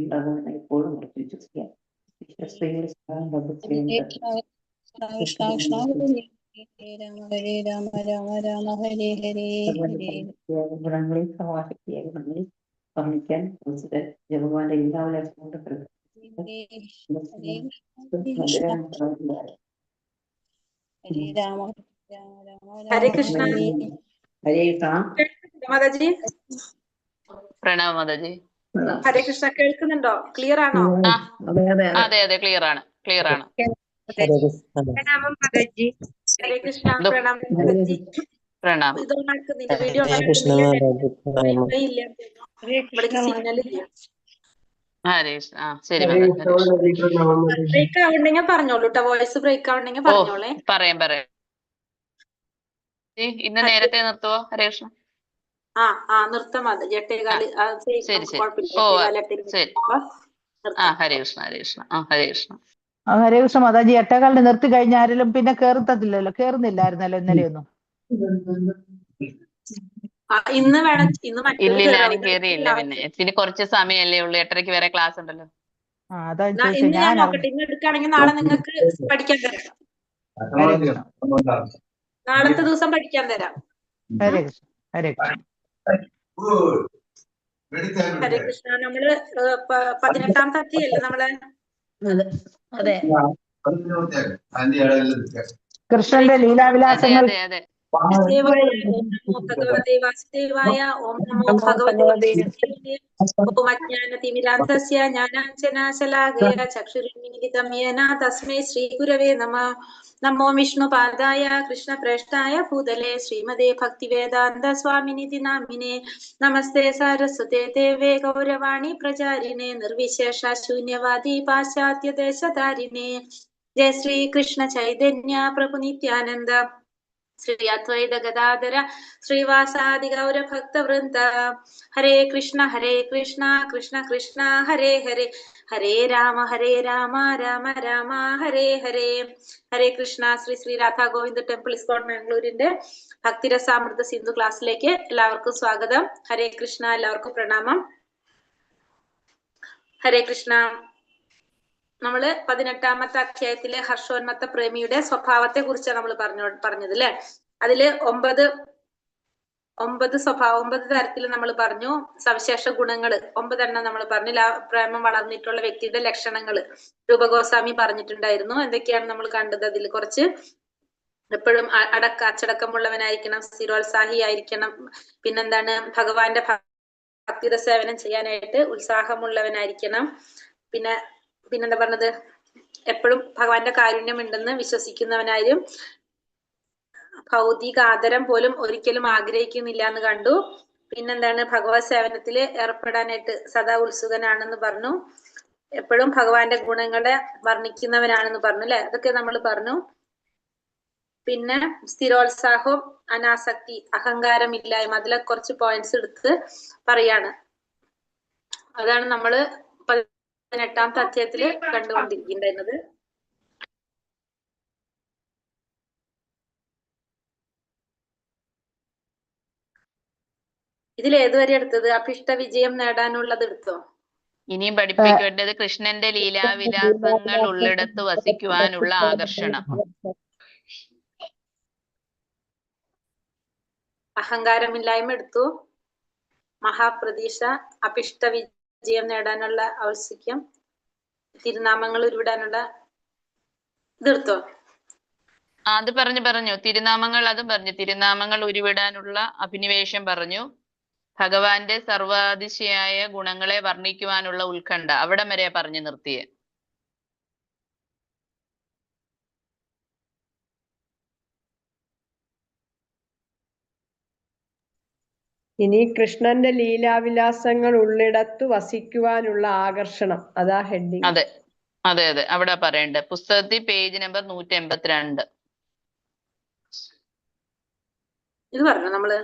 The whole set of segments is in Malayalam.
ഉണ്ടാകുമെന്ന് എപ്പോഴും ഉറച്ചു വിശ്വസിക്കാം. സ്ത്രീകളുടെ സഹായം ഗുണങ്ങളിൽ സമാശക്തിയായ ഗുണങ്ങളിൽ വർണ്ണിക്കാൻ ജപമാന്റെ എല്ലാവരും കൊണ്ട് ഹരേ കൃഷ്ണ. ഹരേ കൃഷ്ണ മാതാജി. പ്രണാം മാതാജി. ഹരേ കൃഷ്ണ, കേൾക്കുന്നുണ്ടോ? ക്ലിയർ ആണോ? അതെ അതെ, ക്ലിയർ ആണ്, ക്ലിയർ ആണ്. പ്രണാമം മാതാജി. ഹരേ കൃഷ്ണ. പ്രണാമം മാതാജി. പ്രണാം. ഇതൊക്കെ നിന്റെ വീഡിയോ സിഗ്നൽ ഇല്ല. ഹരേ കൃഷ്ണ. ശരി ബ്രേക്ക് ആവണ്ടെങ്കിൽ പറഞ്ഞോളൂ കേട്ടോ. വോയിസ് ബ്രേക്ക് ആവണ്ടെങ്കിൽ പറഞ്ഞോളേ. പറയാം. ഇന്ന് നേരത്തെ നിർത്തുവോ ഹരേ കൃഷ്ണ? നിർത്താം മാതാജി. 8:15. ശരി. ഹരേ കൃഷ്ണ. ഹരേ കൃഷ്ണ മാതാജി. 8:15 നിർത്തി കഴിഞ്ഞ ആരെങ്കിലും പിന്നെ കേറുന്നില്ലായിരുന്നല്ലോ ഇന്നലെയൊന്നും. ഇന്ന് വേണം. ഇല്ല, ഞാനും കേറിയില്ല. പിന്നെ കുറച്ച് സമയമല്ലേ ഉള്ളൂ. 8:30 വരെ ക്ലാസ് ഉണ്ടല്ലോ. ഇന്ന് ഞാൻ നോക്കട്ടെ. ഇന്ന് എടുക്കുകയാണെങ്കിൽ നാളെ നിങ്ങൾക്ക് പഠിക്കാൻ തരാം. നാളത്തെ ദിവസം പഠിക്കാൻ തരാം. ഹരേ കൃഷ്ണ. ഹരേ കൃഷ്ണ. നമ്മള് 18-ാമത്തെ അധ്യായല്ലേ നമ്മള്? കൃഷ്ണന്റെ ലീലാവിലാസങ്ങൾ. ഭഗവതേ വാസുദേവായ. ഓം നമോ ഭഗവതേ ഓം അജ്ഞാനതിമിരാന്ധസ്യ ജ്ഞാനാഞ്ജനശലാകയ ചക്ഷുരുന്മിലിതം യേന തസ്മൈ ശ്രീഗുരവേ നമഃ. നമോ വിഷ്ണുപാദായ കൃഷ്ണപ്രേഷ്ഠായ ഭൂതലേ ശ്രീമതേ ഭക്തിവേദാന്ത സ്വാമിനിധി നാമിനെ. നമസ്തേ സാരസ്വതേ ദേവേ ഗൗരവാണി പ്രചാരിണേ നിർവിശേഷ ശൂന്യവാദി പാശ്ചാത്യദേശധാരിണേ. ജയ ശ്രീ കൃഷ്ണ ചൈതന്യ പ്രഭു നിത്യാനന്ദ ശ്രീ അദ്വൈത ഗദാധര ശ്രീവാസാദി ഗൗര ഭക്തവൃന്ദ. ഹരേ കൃഷ്ണ കൃഷ്ണ കൃഷ്ണ ഹരേ ഹരേ. ഹരേ രാമ രാമ രാമ ഹരേ ഹരേ. ഹരേ കൃഷ്ണ. ശ്രീ രാധാ ഗോവിന്ദ ടെമ്പിൾ ഇസ്കോൺ മാംഗ്ലൂരിന്റെ ഭക്തിരസാമൃത സിന്ധു ക്ലാസ്സിലേക്ക് എല്ലാവർക്കും സ്വാഗതം. ഹരേ കൃഷ്ണ. എല്ലാവർക്കും പ്രണാമം. ഹരേ കൃഷ്ണ. നമ്മള് 18-ാമത്തെ അധ്യായത്തിലെ ഹർഷോന്മത്ത പ്രേമിയുടെ സ്വഭാവത്തെ കുറിച്ചാണ് നമ്മൾ പറഞ്ഞത് അല്ലെ. അതില് 9 തരത്തിൽ നമ്മൾ പറഞ്ഞു. സവിശേഷ ഗുണങ്ങൾ 9 എണ്ണം നമ്മൾ പറഞ്ഞു. പ്രേമം വളർന്നിട്ടുള്ള വ്യക്തിയുടെ ലക്ഷണങ്ങൾ രൂപഗോസ്വാമി പറഞ്ഞിട്ടുണ്ടായിരുന്നു. എന്തൊക്കെയാണ് നമ്മൾ കണ്ടത്? അതിൽ കുറച്ച് എപ്പോഴും അച്ചടക്കമുള്ളവനായിരിക്കണം, സ്ഥിരോത്സാഹി ആയിരിക്കണം. പിന്നെന്താണ്? ഭഗവാന്റെ ഭക്തിയുടെ സേവനം ചെയ്യാനായിട്ട് ഉത്സാഹമുള്ളവനായിരിക്കണം. പിന്നെന്താ പറഞ്ഞത്? എപ്പോഴും ഭഗവാന്റെ കാരുണ്യം ഉണ്ടെന്ന് വിശ്വസിക്കുന്നവനായും ഭൗതിക ആദരം പോലും ഒരിക്കലും ആഗ്രഹിക്കുന്നില്ല എന്ന് കണ്ടു. പിന്നെന്താണ്? ഭഗവത് സേവനത്തില് ഏർപ്പെടാനായിട്ട് സദാ ഉത്സുകനാണെന്ന് പറഞ്ഞു. എപ്പോഴും ഭഗവാന്റെ ഗുണങ്ങളെ വർണ്ണിക്കുന്നവനാണെന്ന് പറഞ്ഞു അല്ലെ. അതൊക്കെ നമ്മൾ പറഞ്ഞു. പിന്നെ സ്ഥിരോത്സാഹവും അനാസക്തി, അഹങ്കാരമില്ലായ്മ, അതിലെ കുറച്ച് പോയിന്റ്സ് എടുത്ത് പറയാണ്. അതാണ് നമ്മള് 18-ാമത്തെ അധ്യായത്തില് കണ്ടുകൊണ്ടിരിക്കുന്നുണ്ടായിരുന്നത്. ഇതിൽ ഏതുവരെ എടുത്തത്? അഭിഷ്ട വിജയം നേടാനുള്ളത് എടുത്തോ? ഇനിയും പഠിപ്പിക്കേണ്ടത് കൃഷ്ണന്റെ ലീലാവിലാസങ്ങൾ ഉള്ളിടത്ത് വസിക്കുവാനുള്ള ആകർഷണം. അഹങ്കാരമില്ലായ്മ എടുത്തു. മഹാപ്രതീക്ഷ, അഭിഷ്ട വിജയം നേടാനുള്ള ഔത്സുക്യം, തിരുനാമങ്ങൾ ഉരുവിടാനുള്ള ഇതെടുത്തോ? അത് പറഞ്ഞു. തിരുനാമങ്ങൾ, അതും പറഞ്ഞു. തിരുനാമങ്ങൾ ഉരുവിടാനുള്ള അഭിനിവേശം പറഞ്ഞു. ഭഗവാന്റെ സർവാതിശയായ ഗുണങ്ങളെ വർണ്ണിക്കുവാനുള്ള ഉത്കണ്ഠ, അവിടം വരെ പറഞ്ഞു നിർത്തിയേ. ഇനി കൃഷ്ണന്റെ ലീലാവിലാസങ്ങൾ ഉള്ളിടത്ത് വസിക്കുവാനുള്ള ആകർഷണം, അതാ ഹെഡിങ്. അതെ, അവിടെ പറയണ്ടേ. പുസ്തകത്തിൽ പേജ് നമ്പർ 182. ഇത് പറഞ്ഞു നമ്മള്.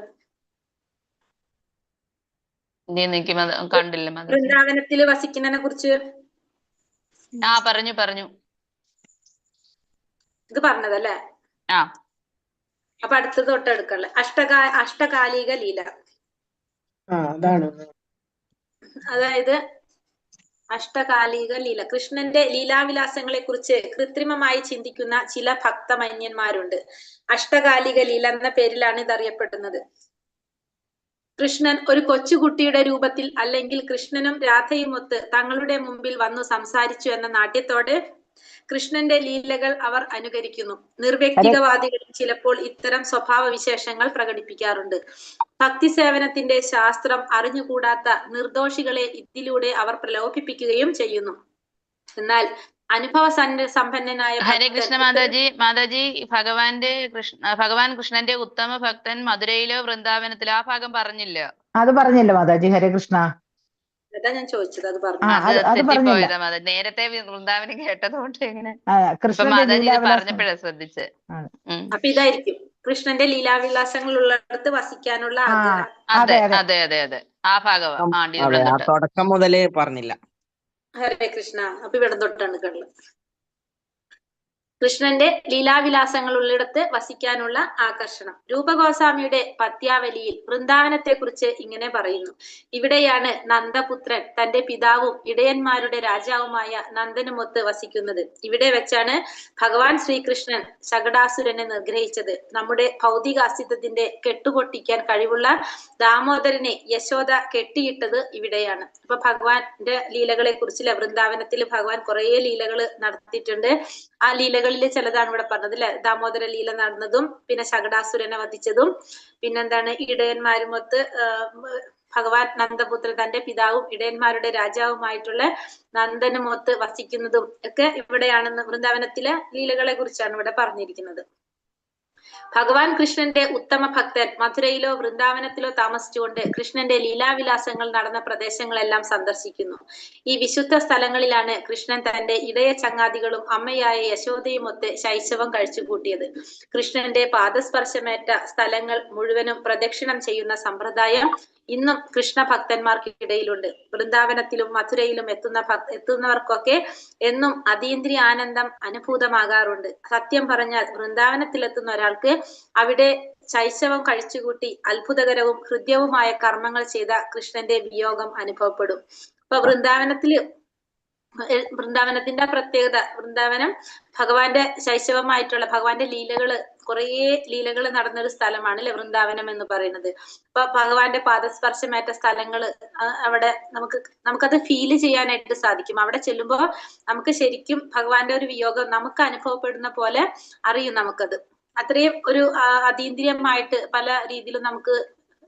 കണ്ടില്ല. വൃന്ദാവനത്തില് വസിക്കുന്നതിനെ കുറിച്ച് പറഞ്ഞു. ഇത് പറഞ്ഞതല്ലേ? അപ്പൊ അടുത്തത് തൊട്ട് എടുക്കല്ലേ. അഷ്ടകാലിക ലീല. അതാണ്. അതായത് അഷ്ടകാലിക ലീല. കൃഷ്ണന്റെ ലീലാവിലാസങ്ങളെ കുറിച്ച് കൃത്രിമമായി ചിന്തിക്കുന്ന ചില ഭക്തമന്യന്മാരുണ്ട്. അഷ്ടകാലിക ലീല എന്ന പേരിലാണ് ഇത് അറിയപ്പെടുന്നത്. കൃഷ്ണൻ ഒരു കൊച്ചുകുട്ടിയുടെ രൂപത്തിൽ അല്ലെങ്കിൽ കൃഷ്ണനും രാധയുമൊത്ത് തങ്ങളുടെ മുമ്പിൽ വന്നു സംസാരിച്ചു എന്ന നാട്യത്തോടെ കൃഷ്ണന്റെ ലീലകൾ അവർ അനുകരിക്കുന്നു. നിർവ്യക്തികവാദികൾ ചിലപ്പോൾ ഇത്തരം സ്വഭാവ വിശേഷങ്ങൾ പ്രകടിപ്പിക്കാറുണ്ട്. ഭക്തി സേവനത്തിന്റെ ശാസ്ത്രം അറിഞ്ഞുകൂടാത്ത നിർദോഷികളെ ഇതിലൂടെ അവർ പ്രലോഭിപ്പിക്കുകയും ചെയ്യുന്നു. എന്നാൽ അനുഭവ സമ്പന്നനായ ഹരേ കൃഷ്ണ മാതാജി ഭഗവാൻ കൃഷ്ണന്റെ ഉത്തമ ഭക്തൻ മധുരയിലോ വൃന്ദാവനത്തിലോ ആ ഭാഗം പറഞ്ഞില്ല. അത് പറഞ്ഞില്ല മാതാജി. ഹരേ കൃഷ്ണ. അതാ ഞാൻ ചോദിച്ചത്. അത് പറഞ്ഞു. അത് പറഞ്ഞില്ല. തെറ്റിപ്പോയതാ മാതാജി. നേരത്തെ വൃന്ദാവനം കേട്ടതുകൊണ്ട് ഇങ്ങനെ കൃഷ്ണന്റെ മാതാജി ഇത് ലീലാവിലാസം. പറഞ്ഞപ്പോഴാ ശ്രദ്ധിച്ച്. അപ്പൊ ഇതായിരിക്കും കൃഷ്ണന്റെ ലീലാവിലാസങ്ങൾ ഉള്ളിടത്ത് വസിക്കാനുള്ള ആഗ്രഹം. അതെ അതെ അതെ അതെ ആ ഭാഗം തുടക്കം മുതലേ പറഞ്ഞില്ല. ഹരേ കൃഷ്ണ. അപ്പൊ ഇവിടെ തൊട്ടാണ് കണ്ടത്. കൃഷ്ണന്റെ ലീലാവിലാസങ്ങൾ ഉള്ളിടത്ത് വസിക്കാനുള്ള ആകർഷണം. രൂപഗോസ്വാമിയുടെ പദ്യാവലിയിൽ വൃന്ദാവനത്തെ കുറിച്ച് ഇങ്ങനെ പറയുന്നു. ഇവിടെയാണ് നന്ദപുത്രൻ തന്റെ പിതാവും ഇടയന്മാരുടെ രാജാവുമായ നന്ദനുമൊത്ത് വസിക്കുന്നത്. ഇവിടെ വെച്ചാണ് ഭഗവാൻ ശ്രീകൃഷ്ണൻ ശകടാസുരനെ നിഗ്രഹിച്ചത്. നമ്മുടെ ഭൗതിക അസ്തിത്വത്തിന്റെ കെട്ടുപൊട്ടിക്കാൻ കഴിവുള്ള ദാമോദരനെ യശോദ കെട്ടിയിട്ടത് ഇവിടെയാണ്. അപ്പൊ ഭഗവാന്റെ ലീലകളെ കുറിച്ച് വൃന്ദാവനത്തിൽ ഭഗവാൻ കുറെ ലീലകൾ നടത്തിയിട്ടുണ്ട്. ആ ലീലകളിൽ ചിലതാണ് ഇവിടെ പറഞ്ഞത് അല്ലെ. ദാമോദര ലീല നടന്നതും പിന്നെ ശകടാസുരനെ വധിച്ചതും പിന്നെന്താണ് ഇടയന്മാരുമൊത്ത് ഭഗവാൻ നന്ദപുത്രൻ തന്റെ പിതാവും ഇടയന്മാരുടെ രാജാവുമായിട്ടുള്ള നന്ദനുമൊത്ത് വസിക്കുന്നതും ഒക്കെ ഇവിടെയാണെന്ന് വൃന്ദാവനത്തിലെ ലീലകളെ കുറിച്ചാണ് ഇവിടെ പറഞ്ഞിരിക്കുന്നത്. ഭഗവാൻ കൃഷ്ണന്റെ ഉത്തമ ഭക്തൻ മധുരയിലോ വൃന്ദാവനത്തിലോ താമസിച്ചുകൊണ്ട് കൃഷ്ണന്റെ ലീലാവിലാസങ്ങൾ നടന്ന പ്രദേശങ്ങളെല്ലാം സന്ദർശിക്കുന്നു. ഈ വിശുദ്ധ സ്ഥലങ്ങളിലാണ് കൃഷ്ണൻ തന്റെ ഇടയ ചങ്ങാതികളും അമ്മയായ യശോദയുമൊത്ത് ശൈശവം കഴിച്ചുകൂട്ടിയത്. കൃഷ്ണന്റെ പാദസ്പർശമേറ്റ സ്ഥലങ്ങൾ മുഴുവനും പ്രദക്ഷിണം ചെയ്യുന്ന സമ്പ്രദായം ഇന്നും കൃഷ്ണ ഭക്തന്മാർക്കിടയിലുണ്ട്. വൃന്ദാവനത്തിലും മധുരയിലും എത്തുന്നവർക്കൊക്കെ എന്നും അതീന്ദ്രിയ ആനന്ദം അനുഭൂതമാകാറുണ്ട്. സത്യം പറഞ്ഞാൽ വൃന്ദാവനത്തിലെത്തുന്ന ഒരാൾക്ക് അവിടെ ശൈശവം കഴിച്ചുകൂട്ടി അത്ഭുതകരവും ഹൃദ്യവുമായ കർമ്മങ്ങൾ ചെയ്ത കൃഷ്ണന്റെ വിയോഗം അനുഭവപ്പെടും. അപ്പൊ വൃന്ദാവനത്തിന്റെ പ്രത്യേകത, വൃന്ദാവനം ഭഗവാന്റെ ശൈശവമായിട്ടുള്ള ഭഗവാന്റെ ലീലകള് കുറേ ലീലകൾ നടന്നൊരു സ്ഥലമാണ് അല്ലെ വൃന്ദാവനം എന്ന് പറയുന്നത്. അപ്പൊ ഭഗവാന്റെ പാദസ്പർശമേറ്റ സ്ഥലങ്ങള് അവിടെ നമുക്കത് ഫീല് ചെയ്യാനായിട്ട് സാധിക്കും. അവിടെ ചെല്ലുമ്പോ നമുക്ക് ശരിക്കും ഭഗവാന്റെ ഒരു വിയോഗം നമുക്ക് അനുഭവപ്പെടുന്ന പോലെ അറിയും. നമുക്കത് അത്രയും ഒരു അതീന്ദ്രിയമായിട്ട് പല രീതിയിലും നമുക്ക്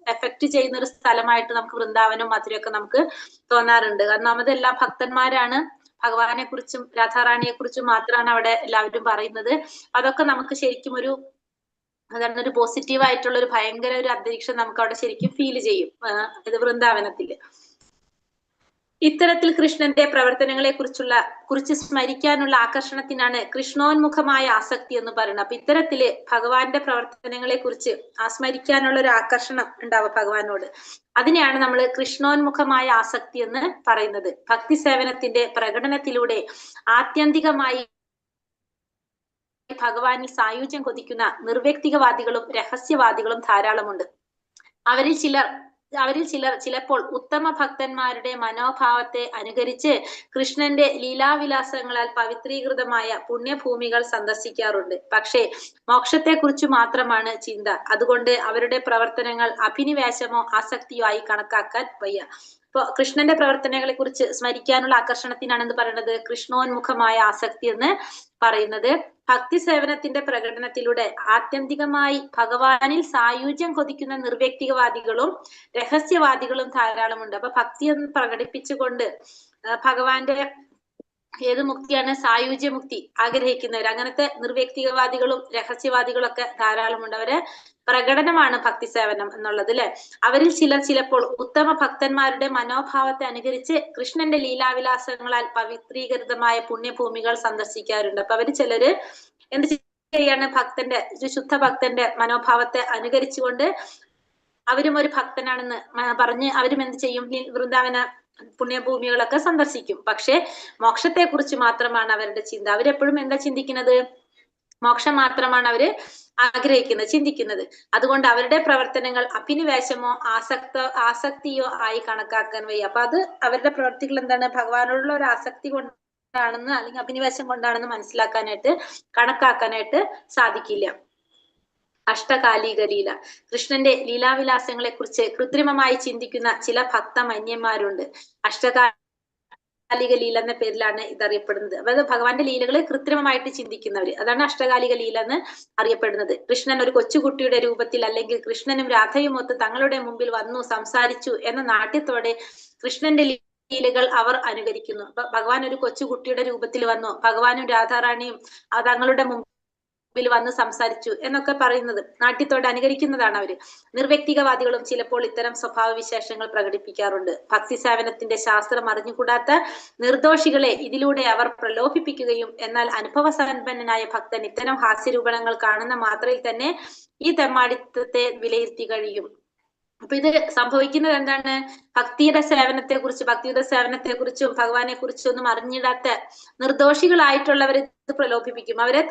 എഫക്ട് ചെയ്യുന്ന ഒരു സ്ഥലമായിട്ട് നമുക്ക് വൃന്ദാവനവും മധുരയൊക്കെ നമുക്ക് തോന്നാറുണ്ട്. കാരണം എല്ലാ ഭക്തന്മാരാണ്. ഭഗവാനെ കുറിച്ചും രാധാറാണിയെ കുറിച്ചും മാത്രമാണ് അവിടെ എല്ലാവരും പറയുന്നത്. അതൊക്കെ നമുക്ക് ശരിക്കും ഒരു പോസിറ്റീവ് ആയിട്ടുള്ള ഒരു ഭയങ്കര ഒരു അന്തരീക്ഷം നമുക്ക് അവിടെ ശരിക്കും ഫീൽ ചെയ്യും ഇത് വൃന്ദാവനത്തില്. ഇത്തരത്തിൽ കൃഷ്ണന്റെ പ്രവർത്തനങ്ങളെ കുറിച്ച് സ്മരിക്കാനുള്ള ആകർഷണത്തിനാണ് കൃഷ്ണോന്മുഖമായ ആസക്തി എന്ന് പറയുന്നത്. അപ്പൊ ഇത്തരത്തില് ഭഗവാന്റെ പ്രവർത്തനങ്ങളെ കുറിച്ച് സ്മരിക്കാനുള്ള ഒരു ആകർഷണം ഉണ്ടാവും ഭഗവാനോട്. അതിനെയാണ് നമ്മൾ കൃഷ്ണോന്മുഖമായ ആസക്തി എന്ന് പറയുന്നത്. ഭക്തി സേവനത്തിന്റെ പ്രകടനത്തിലൂടെ ആത്യന്തികമായി ഭഗവാനിൽ സായുജ്യം കൊതിക്കുന്ന നിർവ്യക്തികവാദികളും രഹസ്യവാദികളും ധാരാളമുണ്ട്. അവരിൽ ചിലർ ചിലപ്പോൾ ഉത്തമ ഭക്തന്മാരുടെ മനോഭാവത്തെ അനുകരിച്ച് കൃഷ്ണന്റെ ലീലാവിലാസങ്ങളാൽ പവിത്രീകൃതമായ പുണ്യഭൂമികൾ സന്ദർശിക്കാറുണ്ട്. പക്ഷേ മോക്ഷത്തെക്കുറിച്ച് മാത്രമാണ് ചിന്ത. അതുകൊണ്ട് അവരുടെ പ്രവർത്തനങ്ങൾ അഭിനിവേശമോ ആസക്തിയോ ആയി കണക്കാക്കാൻ വയ്യ. ഇപ്പൊ കൃഷ്ണന്റെ പ്രവർത്തനങ്ങളെ കുറിച്ച് സ്മരിക്കാനുള്ള ആകർഷണത്തിനാണ് എന്ത് പറയുന്നത്? കൃഷ്ണോന്മുഖമായ ആസക്തി എന്ന് പറയുന്നത്. ഭക്തി സേവനത്തിന്റെ പ്രകടനത്തിലൂടെ ആത്യന്തികമായി ഭഗവാനിൽ സായുജ്യം കൊതിക്കുന്ന നിർവ്യക്തികവാദികളും രഹസ്യവാദികളും ധാരാളമുണ്ട്. അപ്പൊ ഭക്തി എന്ന് പ്രകടിപ്പിച്ചുകൊണ്ട് ഭഗവാന്റെ ഏത് മുക്തിയാണ്? സായുജ്യമുക്തി ആഗ്രഹിക്കുന്നവർ, അങ്ങനത്തെ നിർവ്യക്തികവാദികളും രഹസ്യവാദികളും ഒക്കെ ധാരാളമുണ്ട്. അവരെ പ്രകടനമാണ് ഭക്തി സേവനം എന്നുള്ളത് അല്ലെ. അവരിൽ ചിലർ ചിലപ്പോൾ ഉത്തമ ഭക്തന്മാരുടെ മനോഭാവത്തെ അനുകരിച്ച് കൃഷ്ണന്റെ ലീലാവിലാസങ്ങളാൽ പവിത്രീകൃതമായ പുണ്യഭൂമികൾ സന്ദർശിക്കാറുണ്ട്. അപ്പൊ അവര് ചിലര് എന്ത് ചെയ്യാണ്? ശുദ്ധ ഭക്തന്റെ മനോഭാവത്തെ അനുകരിച്ചുകൊണ്ട് അവരും ഒരു ഭക്തനാണെന്ന് പറഞ്ഞ് അവരും എന്ത് ചെയ്യും? വൃന്ദാവന പുണ്യഭൂമികളൊക്കെ സന്ദർശിക്കും. പക്ഷെ മോക്ഷത്തെ കുറിച്ച് മാത്രമാണ് അവരുടെ ചിന്ത. അവരെപ്പോഴും എന്താ ചിന്തിക്കുന്നത്? മോക്ഷം മാത്രമാണ് അവര് ആഗ്രഹിക്കുന്നത്, ചിന്തിക്കുന്നത്. അതുകൊണ്ട് അവരുടെ പ്രവർത്തനങ്ങൾ അഭിനിവേശമോ ആസക്തിയോ ആയി കണക്കാക്കാൻ വയ്യ. അപ്പൊ അത് അവരുടെ പ്രവർത്തികൾ എന്താണ്, ഭഗവാനോടുള്ള ഒരു ആസക്തി കൊണ്ടാണെന്ന് അല്ലെങ്കിൽ അഭിനിവേശം കൊണ്ടാണെന്ന് മനസ്സിലാക്കാനായിട്ട് കണക്കാക്കാനായിട്ട് സാധിക്കില്ല. അഷ്ടകാലിക ലീല. കൃഷ്ണന്റെ ലീലാവിലാസങ്ങളെ കുറിച്ച് കൃത്രിമമായി ചിന്തിക്കുന്ന ചില ഭക്തമന്യന്മാരുണ്ട്. അഷ്ടകാലിക ലീല എന്ന പേരിലാണ് ഇതറിയപ്പെടുന്നത്. അതായത് ഭഗവാന്റെ ലീലകളെ കൃത്രിമമായിട്ട് ചിന്തിക്കുന്നവര്, അതാണ് അഷ്ടകാലിക ലീല എന്ന് അറിയപ്പെടുന്നത്. കൃഷ്ണൻ ഒരു കൊച്ചുകുട്ടിയുടെ രൂപത്തിൽ അല്ലെങ്കിൽ കൃഷ്ണനും രാധയും ഒത്ത് തങ്ങളുടെ മുമ്പിൽ വന്നു സംസാരിച്ചു എന്ന നാട്യത്തോടെ കൃഷ്ണന്റെ ലീലകൾ അവർ അനുകരിക്കുന്നു. അപ്പൊ ഭഗവാൻ ഒരു കൊച്ചുകുട്ടിയുടെ രൂപത്തിൽ വന്നു, ഭഗവാനും രാധാറാണിയും തങ്ങളുടെ മുമ്പിൽ വന്ന് സംസാരിച്ചു എന്നൊക്കെ പറയുന്നത് നാട്യത്തോടെ അനുകരിക്കുന്നതാണ് അവര്. നിർവ്യക്തികവാദികളും ചിലപ്പോൾ ഇത്തരം സ്വഭാവ വിശേഷങ്ങൾ പ്രകടിപ്പിക്കാറുണ്ട്. ഭക്തി സേവനത്തിന്റെ ശാസ്ത്രം അറിഞ്ഞുകൂടാത്ത നിർദോഷികളെ ഇതിലൂടെ അവർ പ്രലോഭിപ്പിക്കുകയും എന്നാൽ അനുഭവസമ്പന്നനായ ഭക്തൻ ഇത്തരം ഹാസ്യരൂപണങ്ങൾ കാണുന്ന മാത്രയിൽ തന്നെ ഈ തെമ്മാടിത്തത്തെ വിലയിരുത്തി കഴിയും. അപ്പൊ ഇത് സംഭവിക്കുന്നത് എന്താണ്, ഭക്തിയുടെ സേവനത്തെ കുറിച്ചും ഭഗവാനെ കുറിച്ചും ഒന്നും അറിഞ്ഞിടാത്ത നിർദോഷികളായിട്ടുള്ളവരെ ഇത് പ്രലോഭിപ്പിക്കും, അവരെ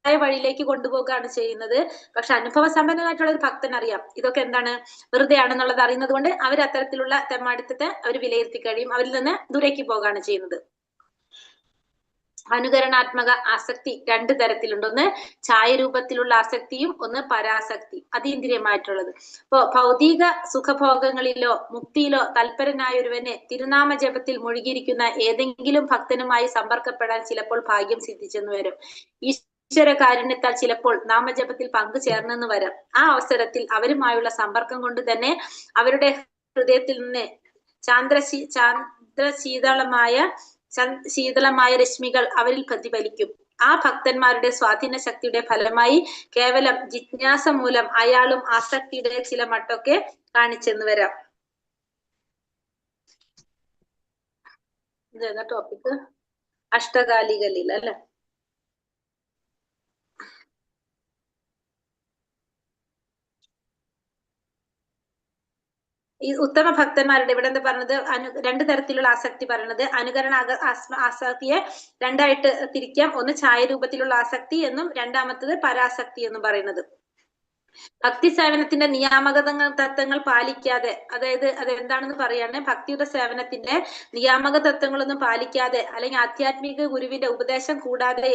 വഴിയിലേക്ക് കൊണ്ടുപോകുകയാണ് ചെയ്യുന്നത്. പക്ഷെ അനുഭവസമ്പന്നനായിട്ടുള്ള ഒരു ഭക്തൻ അറിയാം ഇതൊക്കെ എന്താണ്, വെറുതെ ആണെന്നുള്ളത് അറിയുന്നത് കൊണ്ട് അവർ അത്തരത്തിലുള്ള തെമ്മാടിത്തത്തെ അവർ വിലയിരുത്തി കഴിയും, അവരിൽ നിന്ന് ദൂരേക്ക് പോവുകയാണ് ചെയ്യുന്നത്. അനുകരണാത്മക ആസക്തി രണ്ട് തരത്തിലുണ്ട്. ഒന്ന് ഛായരൂപത്തിലുള്ള ആസക്തിയും ഒന്ന് പരാസക്തി, അതീന്ദ്രിയമായിട്ടുള്ളത്. ഇപ്പോ ഭൗതിക സുഖഭോഗങ്ങളിലോ മുക്തിയിലോ തൽപരനായ ഒരുവന് തിരുനാമ ജപത്തിൽ മുഴുകിയിരിക്കുന്ന ഏതെങ്കിലും ഭക്തനുമായി സമ്പർക്കപ്പെടാൻ ചിലപ്പോൾ ഭാഗ്യം സിദ്ധിച്ചെന്ന് വരും. ഈശ്വര കാരുണ്യത്താൽ ചിലപ്പോൾ നാമജപത്തിൽ പങ്കുചേർന്നെന്ന് വരാം. ആ അവസരത്തിൽ അവരുമായുള്ള സമ്പർക്കം കൊണ്ട് തന്നെ അവരുടെ ഹൃദയത്തിൽ നിന്ന് ശീതളമായ രശ്മികൾ അവരിൽ പ്രതിഫലിക്കും. ആ ഭക്തന്മാരുടെ സ്വാധീന ശക്തിയുടെ ഫലമായി കേവലം ജിജ്ഞാസ മൂലം അയാളും ആസക്തിയുടെ ചില മട്ടൊക്കെ കാണിച്ചെന്ന് വരാം. ഇതേതാ ടോപ്പിക്? അഷ്ടകാലിക ലീല അല്ലെ. ഈ ഉത്തമ ഭക്തന്മാരുടെ ഇവിടെ എന്താ പറഞ്ഞത്, രണ്ട് തരത്തിലുള്ള ആസക്തി പറയുന്നത്. അനുകരണ ആസക്തിയെ രണ്ടായിട്ട് തിരിക്കാം. ഒന്ന് ഛായരൂപത്തിലുള്ള ആസക്തി എന്നും രണ്ടാമത്തത് പരാസക്തി എന്നും പറയുന്നത്. ഭക്തി സേവനത്തിന്റെ നിയാമക തത്വങ്ങൾ പാലിക്കാതെ, അതായത് അതെന്താണെന്ന് പറയാണ്, ഭക്തിയുടെ സേവനത്തിന്റെ നിയാമക തത്വങ്ങളൊന്നും പാലിക്കാതെ അല്ലെങ്കിൽ ആധ്യാത്മിക ഗുരുവിന്റെ ഉപദേശം കൂടാതെ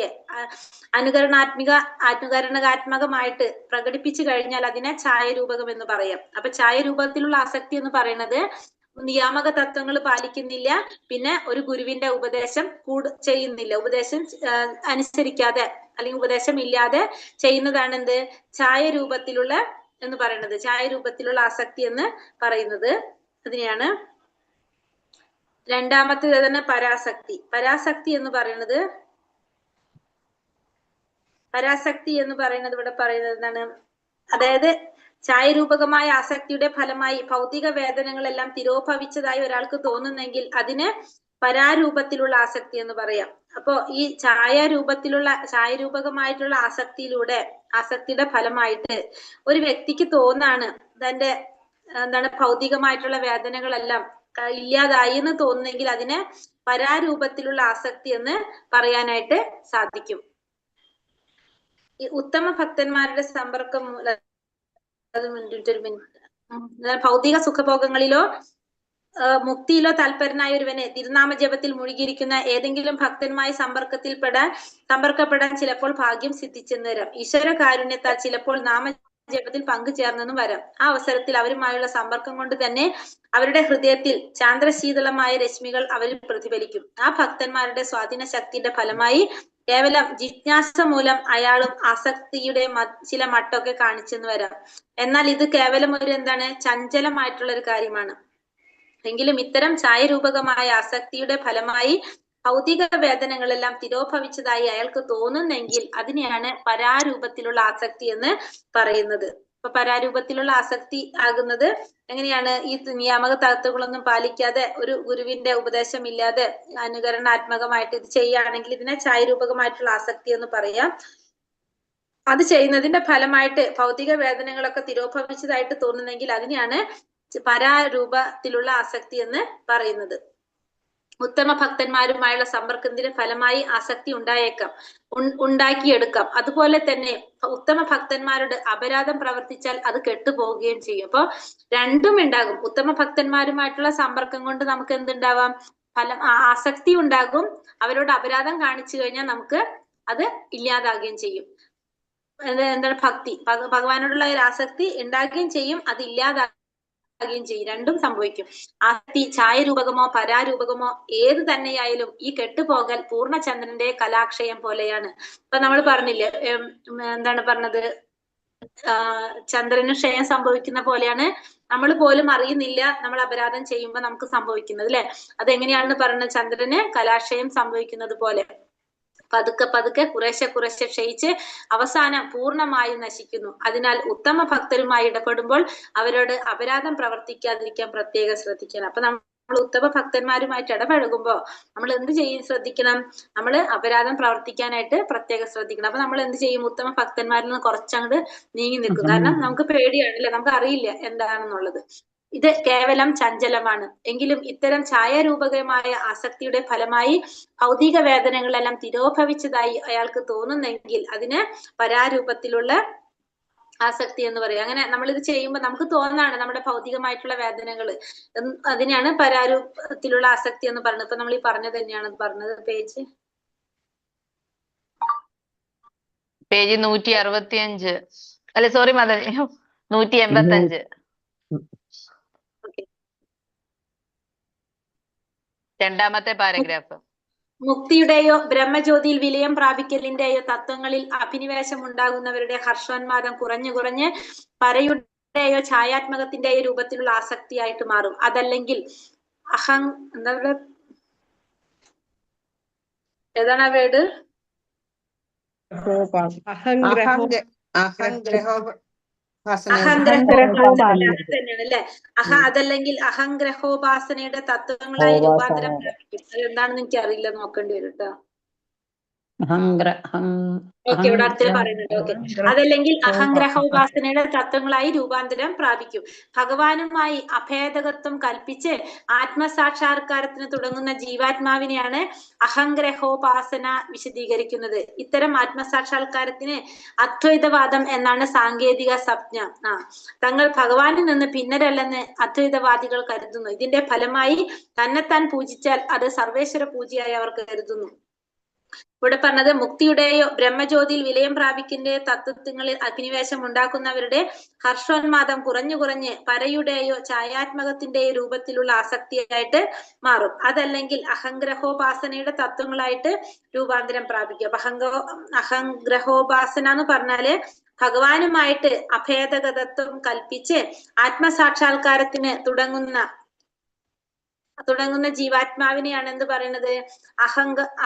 അനുകരണാത്മകമായിട്ട് പ്രകടിപ്പിച്ചു കഴിഞ്ഞാൽ അതിനെ ഛായരൂപകം എന്ന് പറയാം. അപ്പൊ ഛായരൂപത്തിലുള്ള ആസക്തി എന്ന് പറയുന്നത് നിയാമക തത്വങ്ങൾ പാലിക്കുന്നില്ല, പിന്നെ ഒരു ഗുരുവിന്റെ ഉപദേശം ചെയ്യുന്നില്ല, ഉപദേശം അനുസരിക്കാതെ അല്ലെങ്കിൽ ഉപദേശം ഇല്ലാതെ ചെയ്യുന്നതാണ് എന്ത്, ഛായരൂപത്തിലുള്ള എന്ന് പറയുന്നത്. ഛായരൂപത്തിലുള്ള ആസക്തി എന്ന് പറയുന്നത് അതിനെയാണ്. രണ്ടാമത്തേത് തന്നെ പരാസക്തി. പരാസക്തി എന്ന് പറയുന്നത് ഇവിടെ പറയുന്നത് എന്താണ്, അതായത് ഛായരൂപകമായ ആസക്തിയുടെ ഫലമായി ഭൗതിക വേദനകളെല്ലാം തിരോഭവിച്ചതായി ഒരാൾക്ക് തോന്നുന്നെങ്കിൽ അതിന് പരാരൂപത്തിലുള്ള ആസക്തി എന്ന് പറയാം. അപ്പോ ഈ ഛായരൂപകമായിട്ടുള്ള ആസക്തിയുടെ ഫലമായിട്ട് ഒരു വ്യക്തിക്ക് തോന്നാണ് തന്റെ ഭൗതികമായിട്ടുള്ള വേദനകളെല്ലാം ഇല്ലാതായി എന്ന് തോന്നുന്നെങ്കിൽ അതിനെ പരാരൂപത്തിലുള്ള ആസക്തി എന്ന് പറയാനായിട്ട് സാധിക്കും. ഈ ഉത്തമ ഭക്തന്മാരുടെ സമ്പർക്കം മൂലം ഭൗതിക സുഖഭോഗങ്ങളിലോ മുക്തിയിലോ താല്പരനായ ഒരുവനെ തിരുനാമ ജപത്തിൽ മുഴുകിയിരിക്കുന്ന ഏതെങ്കിലും ഭക്തന്മായി സമ്പർക്കപ്പെടാൻ ചിലപ്പോൾ ഭാഗ്യം സിദ്ധിച്ചെന്ന് വരാം. ഈശ്വര കാരുണ്യത്താൽ ചിലപ്പോൾ നാമജപത്തിൽ പങ്കുചേർന്നെന്നും വരാം. ആ അവസരത്തിൽ അവരുമായുള്ള സമ്പർക്കം കൊണ്ട് തന്നെ അവരുടെ ഹൃദയത്തിൽ ചാന്ദ്രശീതളമായ രശ്മികൾ അവരിൽ പ്രതിഫലിക്കും. ആ ഭക്തന്മാരുടെ സ്വാധീന ശക്തിയുടെ ഫലമായി കേവലം ജിജ്ഞാസ മൂലം അയാളും ആസക്തിയുടെ ചില മട്ടൊക്കെ കാണിച്ചെന്ന് വരാം. എന്നാൽ ഇത് കേവലം ഒരു ചഞ്ചലമായിട്ടുള്ള ഒരു കാര്യമാണ്. എങ്കിലും ഇത്തരം ഛായരൂപകമായ ആസക്തിയുടെ ഫലമായി ഭൗതിക വേദനകളെല്ലാം തിരോഭവിച്ചതായി അയാൾക്ക് തോന്നുന്നെങ്കിൽ അതിനെയാണ് പരാരൂപത്തിലുള്ള ആസക്തി എന്ന് പറയുന്നത്. അപ്പൊ പരാരൂപത്തിലുള്ള ആസക്തി ആകുന്നത് എങ്ങനെയാണ്, ഈ നിയാമക തത്വങ്ങളൊന്നും പാലിക്കാതെ ഒരു ഗുരുവിന്റെ ഉപദേശം ഇല്ലാതെ അനുകരണാത്മകമായിട്ട് ഇത് ചെയ്യുകയാണെങ്കിൽ ഇതിനെ ഛായരൂപകമായിട്ടുള്ള ആസക്തി എന്ന് പറയാം. അത് ചെയ്യുന്നതിന്റെ ഫലമായിട്ട് ഭൗതിക വേദനകളൊക്കെ തിരോഭവിച്ചതായിട്ട് തോന്നുന്നെങ്കിൽ അതിനെയാണ് പരാരൂപത്തിലുള്ള ആസക്തി എന്ന് പറയുന്നത്. ഉത്തമ ഭക്തന്മാരുമായുള്ള സമ്പർക്കത്തിന്റെ ഫലമായി ആസക്തി ഉണ്ടാക്കിയെടുക്കാം. അതുപോലെ തന്നെ ഉത്തമ ഭക്തന്മാരുടെ അപരാധം പ്രവർത്തിച്ചാൽ അത് കെട്ടുപോവുകയും ചെയ്യും. അപ്പൊ രണ്ടും ഉണ്ടാകും. ഉത്തമ ഭക്തന്മാരുമായിട്ടുള്ള സമ്പർക്കം കൊണ്ട് നമുക്ക് എന്തുണ്ടാവാം? ആസക്തി ഉണ്ടാകും. അവരോട് അപരാധം കാണിച്ചു കഴിഞ്ഞാൽ നമുക്ക് അത് ഇല്ലാതാകുകയും ചെയ്യും. എന്താണ്? ഭക്തി, ഭഗവാനോടുള്ള ഒരു ആസക്തി ഉണ്ടാകുകയും ചെയ്യും, അത് ഇല്ലാതാകുകയും ചെയ്യും. രണ്ടും സംഭവിക്കും. ആസക്തി ഛായരൂപകമോ പരാരൂപകമോ ഏത് തന്നെയായാലും ഈ കെട്ടുപോകൽ പൂർണ്ണചന്ദ്രന്റെ കലാക്ഷയം പോലെയാണ്. ഇപ്പൊ നമ്മൾ പറഞ്ഞില്ലേ, എന്താണ് പറഞ്ഞത്? ചന്ദ്രന് ക്ഷയം സംഭവിക്കുന്ന പോലെയാണ് നമ്മൾ പോലും അറിയുന്നില്ല നമ്മൾ അപരാധം ചെയ്യുമ്പോൾ നമുക്ക് സംഭവിക്കുന്നത്, അല്ലെ? അതെങ്ങനെയാണെന്ന് പറയുന്നത്? ചന്ദ്രന് കലാക്ഷയം സംഭവിക്കുന്നത് പോലെ പതുക്കെ പതുക്കെ കുറേശ്ശെ ക്ഷയിച്ച് അവസാനം പൂർണ്ണമായും നശിക്കുന്നു. അതിനാൽ ഉത്തമ ഭക്തരുമായി ഇടപെടുമ്പോൾ അവരോട് അപരാധം പ്രവർത്തിക്കാതിരിക്കാൻ പ്രത്യേകം ശ്രദ്ധിക്കണം. അപ്പൊ നമ്മൾ ഉത്തമ ഭക്തന്മാരുമായിട്ട് ഇടപഴകുമ്പോൾ നമ്മൾ എന്ത് ശ്രദ്ധിക്കണം? നമ്മൾ അപരാധം പ്രവർത്തിക്കാനായിട്ട് പ്രത്യേകം ശ്രദ്ധിക്കണം. അപ്പൊ നമ്മൾ എന്ത് ചെയ്യും? ഉത്തമ ഭക്തന്മാരിൽ നിന്ന് കുറച്ചങ്ങോട്ട് നീങ്ങി നിൽക്കും. കാരണം നമുക്ക് പേടിയാണ്, അല്ലെ? നമുക്ക് അറിയില്ല എന്താണെന്നുള്ളത്. ഇത് കേവലം ചഞ്ചലമാണ്. എങ്കിലും ഇത്തരം ഛായാരൂപകമായ ആസക്തിയുടെ ഫലമായി ഭൗതിക വേദനകളെല്ലാം തിരോഭവിച്ചതായി അയാൾക്ക് തോന്നുന്നെങ്കിൽ അതിന് പരാരൂപത്തിലുള്ള ആസക്തി എന്ന് പറയും. അങ്ങനെ നമ്മളിത് ചെയ്യുമ്പോൾ നമുക്ക് തോന്നാണ് നമ്മുടെ ഭൗതികമായിട്ടുള്ള വേദനകള്, അതിനെയാണ് പരാരൂപത്തിലുള്ള ആസക്തി എന്ന് പറയുന്നത്. ഇപ്പൊ നമ്മൾ ഈ പറഞ്ഞത് തന്നെയാണ് പറഞ്ഞത്. പേജ് 165, അല്ലെ സോറി മദർ, 185. രണ്ടാമത്തെ പാരഗ്രാഫ്. മുക്തിയുടെയോ ബ്രഹ്മജ്യോതിയിൽ വിലയം പ്രാപിക്കലിന്റെയോ തത്വങ്ങളിൽ അഭിനിവേശം ഉണ്ടാകുന്നവരുടെ ഹർഷോന്മാദം കുറഞ്ഞ് പരയുടെയോ ഛായാത്മകത്തിന്റെയോ രൂപത്തിലുള്ള ആസക്തിയായിട്ട് മാറും. അതല്ലെങ്കിൽ ഏതാണ് ആ വേർഡ്? തന്നെയാണ്, അല്ലെ? അതല്ലെങ്കിൽ അഹംഗ്രഹോപാസനയുടെ തത്വങ്ങളായി രൂപാന്തരം പ്രാപിക്കും. അതെന്താണെന്ന് എനിക്ക് അറിയില്ല, നോക്കേണ്ടി വരും കേട്ടോ. ഓക്കെ, ഇവിടെ അടുത്ത് പറയുന്നുണ്ട്. ഓക്കെ, അതല്ലെങ്കിൽ അഹംഗ്രഹോപാസനയുടെ തത്വങ്ങളായി രൂപാന്തരം പ്രാപിക്കും. ഭഗവാനുമായി അഭേദകത്വം കൽപ്പിച്ച് ആത്മസാക്ഷാത്കാരത്തിന് തുടങ്ങുന്ന ജീവാത്മാവിനെയാണ് അഹംഗ്രഹോപാസന വിശദീകരിക്കുന്നത്. ഇത്തരം ആത്മസാക്ഷാത്കാരത്തിന് അദ്വൈതവാദം എന്നാണ് സാങ്കേതിക സംജ്ഞ. തങ്ങൾ ഭഗവാനിൽ നിന്ന് ഭിന്നരല്ലെന്ന് അദ്വൈതവാദികൾ കരുതുന്നു. ഇതിന്റെ ഫലമായി തന്നെത്താൻ പൂജിച്ചാൽ അത് സർവേശ്വര പൂജയായി അവർ കരുതുന്നു. ഇവിടെ പറഞ്ഞത് മുക്തിയുടെയോ ബ്രഹ്മജ്യോതിയിൽ വിലയം പ്രാപിക്കിന്റെ തത്വങ്ങളിൽ അഭിനിവേശം ഉണ്ടാക്കുന്നവരുടെ ഹർഷോന്മാദം കുറഞ്ഞ് പരയുടെയോ ഛായാത്മകത്തിന്റെയോ രൂപത്തിലുള്ള ആസക്തിയായിട്ട് മാറും. അതല്ലെങ്കിൽ അഹംഗ്രഹോപാസനയുടെ തത്വങ്ങളായിട്ട് രൂപാന്തരം പ്രാപിക്കും. അപ്പൊ അഹംഗ്രഹോപാസന എന്ന് പറഞ്ഞാല് ഭഗവാനുമായിട്ട് അഭേദകതത്വം കൽപ്പിച്ച് ആത്മസാക്ഷാത്കാരത്തിന് തുടങ്ങുന്ന ജീവാത്മാവിനെയാണ് എന്ത് പറയുന്നത്?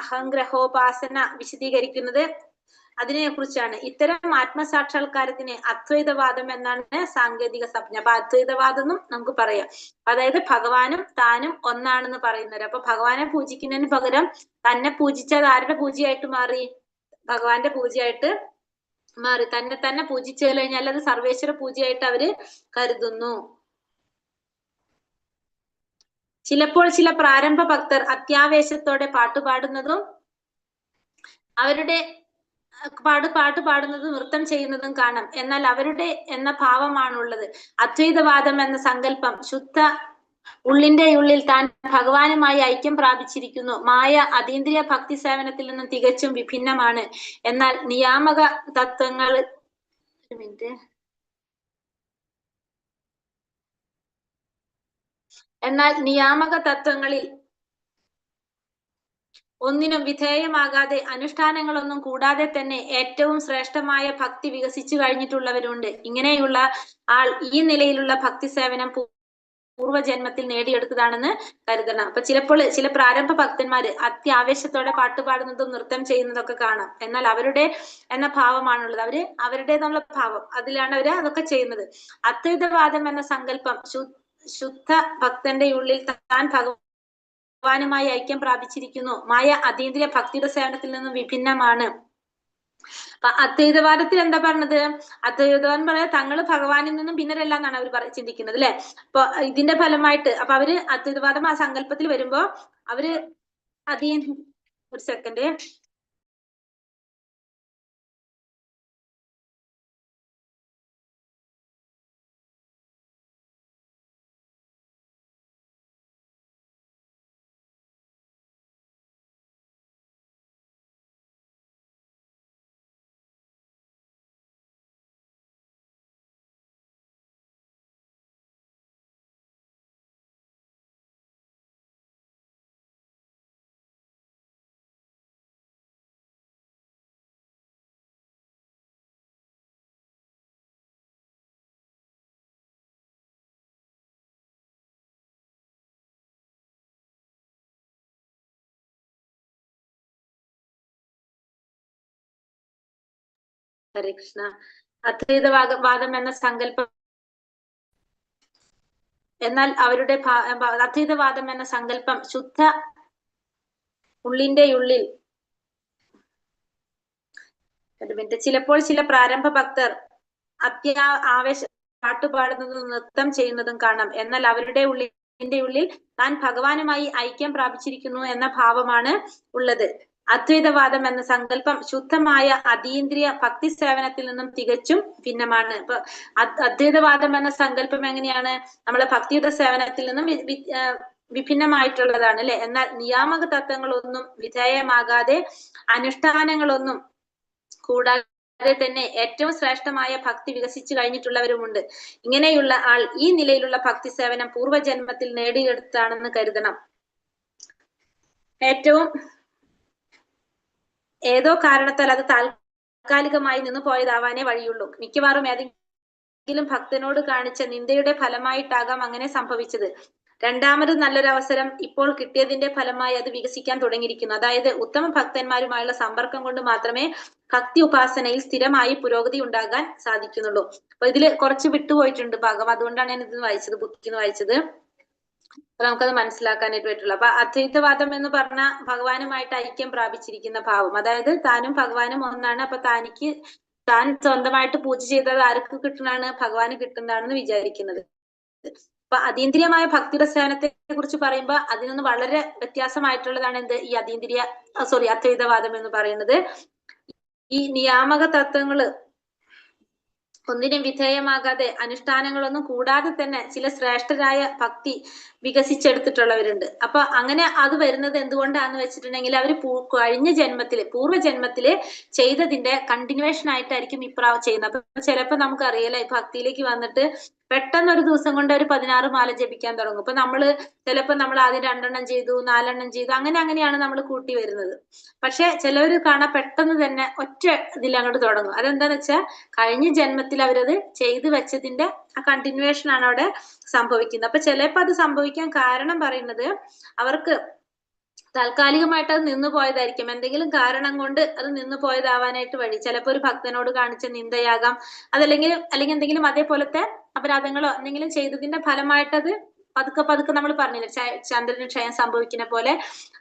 അഹംഗ്രഹോപാസന വിശദീകരിക്കുന്നത് അതിനെ കുറിച്ചാണ്. ഇത്തരം ആത്മസാക്ഷാത്കാരത്തിന് അദ്വൈതവാദം എന്നാണ് സാങ്കേതിക സംജ്ഞ. അപ്പൊ അദ്വൈതവാദം എന്നും നമുക്ക് പറയാം. അതായത് ഭഗവാനും താനും ഒന്നാണെന്ന് പറയുന്നവര്. അപ്പൊ ഭഗവാനെ പൂജിക്കുന്നതിന് പകരം തന്നെ പൂജിച്ചത് ആരുടെ പൂജയായിട്ട് മാറി? ഭഗവാന്റെ പൂജയായിട്ട് മാറി. തന്നെ പൂജിച്ചു കഴിഞ്ഞാൽ അത് സർവേശ്വര പൂജയായിട്ട് അവര് കരുതുന്നു. ചിലപ്പോൾ ചില പ്രാരംഭ ഭക്തർ അത്യാവേശത്തോടെ പാട്ടുപാടുന്നതും അവരുടെ പാട്ട് പാടുന്നതും നൃത്തം ചെയ്യുന്നതും കാണാം. എന്നാൽ അവരുടെ എന്ന ഭാവമാണുള്ളത്. അദ്വൈതവാദം എന്ന സങ്കല്പം ശുദ്ധ ഉള്ളിന്റെ ഉള്ളിൽ താൻ ഭഗവാനുമായി ഐക്യം പ്രാപിച്ചിരിക്കുന്നു. മായ അതീന്ദ്രിയ ഭക്തി സേവനത്തിൽ നിന്നും തികച്ചും വിഭിന്നമാണ്. എന്നാൽ നിയാമക തത്വങ്ങൾ തത്വങ്ങളിൽ ഒന്നിനും വിധേയമാകാതെ അനുഷ്ഠാനങ്ങളൊന്നും കൂടാതെ തന്നെ ഏറ്റവും ശ്രേഷ്ഠമായ ഭക്തി വികസിച്ചു കഴിഞ്ഞിട്ടുള്ളവരുണ്ട്. ഇങ്ങനെയുള്ള ആൾ ഈ നിലയിലുള്ള ഭക്തി സേവനം പൂർവ്വജന്മത്തിൽ നേടിയെടുത്തതാണെന്ന് കരുതണം. അപ്പൊ ചിലപ്പോൾ ചില പ്രാരംഭ ഭക്തന്മാര് അത്യാവേശത്തോടെ പാട്ടുപാടുന്നതും നൃത്തം ചെയ്യുന്നതൊക്കെ കാണാം. എന്നാൽ അവരുടെ എന്ന ഭാവമാണുള്ളത്. അവരുടേതുള്ള ഭാവം, അതിലാണ് അവര് അതൊക്കെ ചെയ്യുന്നത്. അദ്വൈതവാദം എന്ന സങ്കല്പം ശുദ്ധ ഭക്തന്റെ ഉള്ളിൽ താൻ ഭഗവാനുമായി ഐക്യം പ്രാപിച്ചിരിക്കുന്നു. മായ അതീന്ദ്രിയ ഭക്തിയുടെ സേവനത്തിൽ നിന്നും വിഭിന്നമാണ്. അപ്പൊ അദ്വൈതവാദത്തിൽ എന്താ പറഞ്ഞത്? അദ്വൈതവാദം പറയാൻ തങ്ങള് ഭഗവാനിൽ നിന്നും ഭിന്നരല്ല എന്നാണ് അവർ ചിന്തിക്കുന്നത് അല്ലെ. അപ്പൊ ഇതിന്റെ ഫലമായിട്ട് അപ്പൊ അവര് അദ്വൈതവാദം ആ സങ്കല്പത്തിൽ വരുമ്പോ അവര് ഒരു സെക്കൻഡ് ഹരേ കൃഷ്ണ. അദ്വൈതവാദം എന്ന സങ്കല്പം എന്നാൽ അവരുടെ അദ്വൈതവാദം എന്ന സങ്കല്പം ശുദ്ധ ഉള്ളിന്റെ ഉള്ളിൽ ചിലപ്പോൾ ചില പ്രാരംഭ ഭക്തർ ആവേശ പാട്ടുപാടുന്നതും നൃത്തം ചെയ്യുന്നതും കാണാം. എന്നാൽ അവരുടെ ഉള്ളിന്റെ ഉള്ളിൽ താൻ ഭഗവാനുമായി ഐക്യം പ്രാപിച്ചിരിക്കുന്നു എന്ന ഭാവമാണ് ഉള്ളത്. അദ്വൈതവാദം എന്ന സങ്കല്പം ശുദ്ധമായ അതീന്ദ്രിയ ഭക്തി സേവനത്തിൽ നിന്നും തികച്ചും ഭിന്നമാണ്. ഇപ്പൊ അദ്വൈതവാദം എന്ന സങ്കല്പം എങ്ങനെയാണ്? നമ്മളെ ഭക്തിയുടെ സേവനത്തിൽ നിന്നും വിഭിന്നമായിട്ടുള്ളതാണ് അല്ലെ. എന്നാൽ നിയാമക തത്വങ്ങളൊന്നും വിധേയമാകാതെ അനുഷ്ഠാനങ്ങളൊന്നും കൂടാതെ തന്നെ ഏറ്റവും ശ്രേഷ്ഠമായ ഭക്തി വികസിച്ചു കഴിഞ്ഞിട്ടുള്ളവരുമുണ്ട്. ഇങ്ങനെയുള്ള ആൾ ഈ നിലയിലുള്ള ഭക്തി സേവനം പൂർവ്വജന്മത്തിൽ നേടിയെടുത്താണെന്ന് കരുതണം. ഏതോ കാരണത്താൽ അത് താൽക്കാലികമായി നിന്നു പോയതാവാനേ വഴിയുള്ളൂ. മിക്കവാറും ഏതെങ്കിലും ഭക്തനോട് കാണിച്ച നിന്ദയുടെ ഫലമായിട്ടാകാം അങ്ങനെ സംഭവിച്ചത്. രണ്ടാമത് നല്ലൊരു അവസരം ഇപ്പോൾ കിട്ടിയതിന്റെ ഫലമായി അത് വികസിക്കാൻ തുടങ്ങിയിരിക്കുന്നു. അതായത് ഉത്തമ ഭക്തന്മാരുമായുള്ള സമ്പർക്കം കൊണ്ട് മാത്രമേ ഭക്തി ഉപാസനയിൽ സ്ഥിരമായി പുരോഗതി ഉണ്ടാകാൻ സാധിക്കുന്നുള്ളൂ. അപ്പൊ ഇതില് കുറച്ച് വിട്ടുപോയിട്ടുണ്ട് ഭാഗം, അതുകൊണ്ടാണ് ഞാൻ ഇത് വായിച്ചത്, ബുക്കിന്ന് വായിച്ചത്. അപ്പൊ നമുക്കത് മനസ്സിലാക്കാനായിട്ട് പറ്റുള്ളൂ. അപ്പൊ അദ്വൈതവാദം എന്ന് പറഞ്ഞ ഭഗവാനുമായിട്ട് ഐക്യം പ്രാപിച്ചിരിക്കുന്ന ഭാവം, അതായത് താനും ഭഗവാനും ഒന്നാണ്. അപ്പൊ താൻ സ്വന്തമായിട്ട് പൂജ ചെയ്തത് ആർക്ക് കിട്ടുന്നതാണ്? ഭഗവാന് കിട്ടുന്നതാണെന്ന് വിചാരിക്കുന്നത്. അപ്പൊ അതീന്ദ്രിയമായ ഭക്തിയുടെ സേവനത്തെ കുറിച്ച് പറയുമ്പോൾ അതിൽ നിന്ന് വളരെ വ്യത്യാസമായിട്ടുള്ളതാണ് ഈ അദ്വൈതവാദം എന്ന് പറയുന്നത്. ഈ നിയാമക തത്വങ്ങള് ഒന്നിനും വിധേയമാകാതെ അനുഷ്ഠാനങ്ങളൊന്നും കൂടാതെ തന്നെ ചില ശ്രേഷ്ഠരായ ഭക്തി വികസിച്ചെടുത്തിട്ടുള്ളവരുണ്ട്. അപ്പൊ അങ്ങനെ അത് വരുന്നത് എന്തുകൊണ്ടാന്ന് വെച്ചിട്ടുണ്ടെങ്കിൽ അവര് കഴിഞ്ഞ ജന്മത്തില് പൂർവ്വജന്മത്തില് ചെയ്തതിന്റെ കണ്ടിന്യൂവേഷൻ ആയിട്ടായിരിക്കും ഇപ്രാവശ്യം ചെയ്യുന്നത്. അപ്പൊ ചിലപ്പോ നമുക്കറിയാലോ ഭക്തിയിലേക്ക് വന്നിട്ട് പെട്ടെന്ന് ഒരു ദിവസം കൊണ്ട് ഒരു 16 മാല ജപിക്കാൻ തുടങ്ങും. ഇപ്പൊ ചിലപ്പോ നമ്മൾ ആദ്യം 2 എണ്ണം ചെയ്തു, 4 എണ്ണം ചെയ്തു, അങ്ങനെയാണ് നമ്മൾ കൂട്ടി വരുന്നത്. പക്ഷെ ചിലവര് കാണാൻ പെട്ടെന്ന് തന്നെ ഒറ്റ ഇതിൽ അങ്ങോട്ട് തുടങ്ങും. അതെന്താന്ന് വെച്ചാൽ കഴിഞ്ഞ ജന്മത്തിൽ അവരത് ചെയ്തു വെച്ചതിന്റെ ആ കണ്ടിന്യൂവേഷൻ ആണ് അവിടെ സംഭവിക്കുന്നത്. അപ്പൊ ചിലപ്പോ അത് സംഭവിക്കാൻ കാരണം പറയുന്നത് അവർക്ക് താൽക്കാലികമായിട്ട് അത് നിന്നു പോയതായിരിക്കും. എന്തെങ്കിലും കാരണം കൊണ്ട് അത് നിന്നു പോയതാവാനായിട്ട് വഴി. ചിലപ്പോ ഒരു ഭക്തനോട് കാണിച്ച നിന്ദയാകാം, അല്ലെങ്കിൽ എന്തെങ്കിലും അതേപോലത്തെ അപരാധങ്ങളോ എന്തെങ്കിലും ചെയ്തതിന്റെ ഫലമായിട്ടത് പതുക്കെ നമ്മൾ പറഞ്ഞില്ലേ ചന്ദ്രന് ക്ഷയം സംഭവിക്കുന്ന പോലെ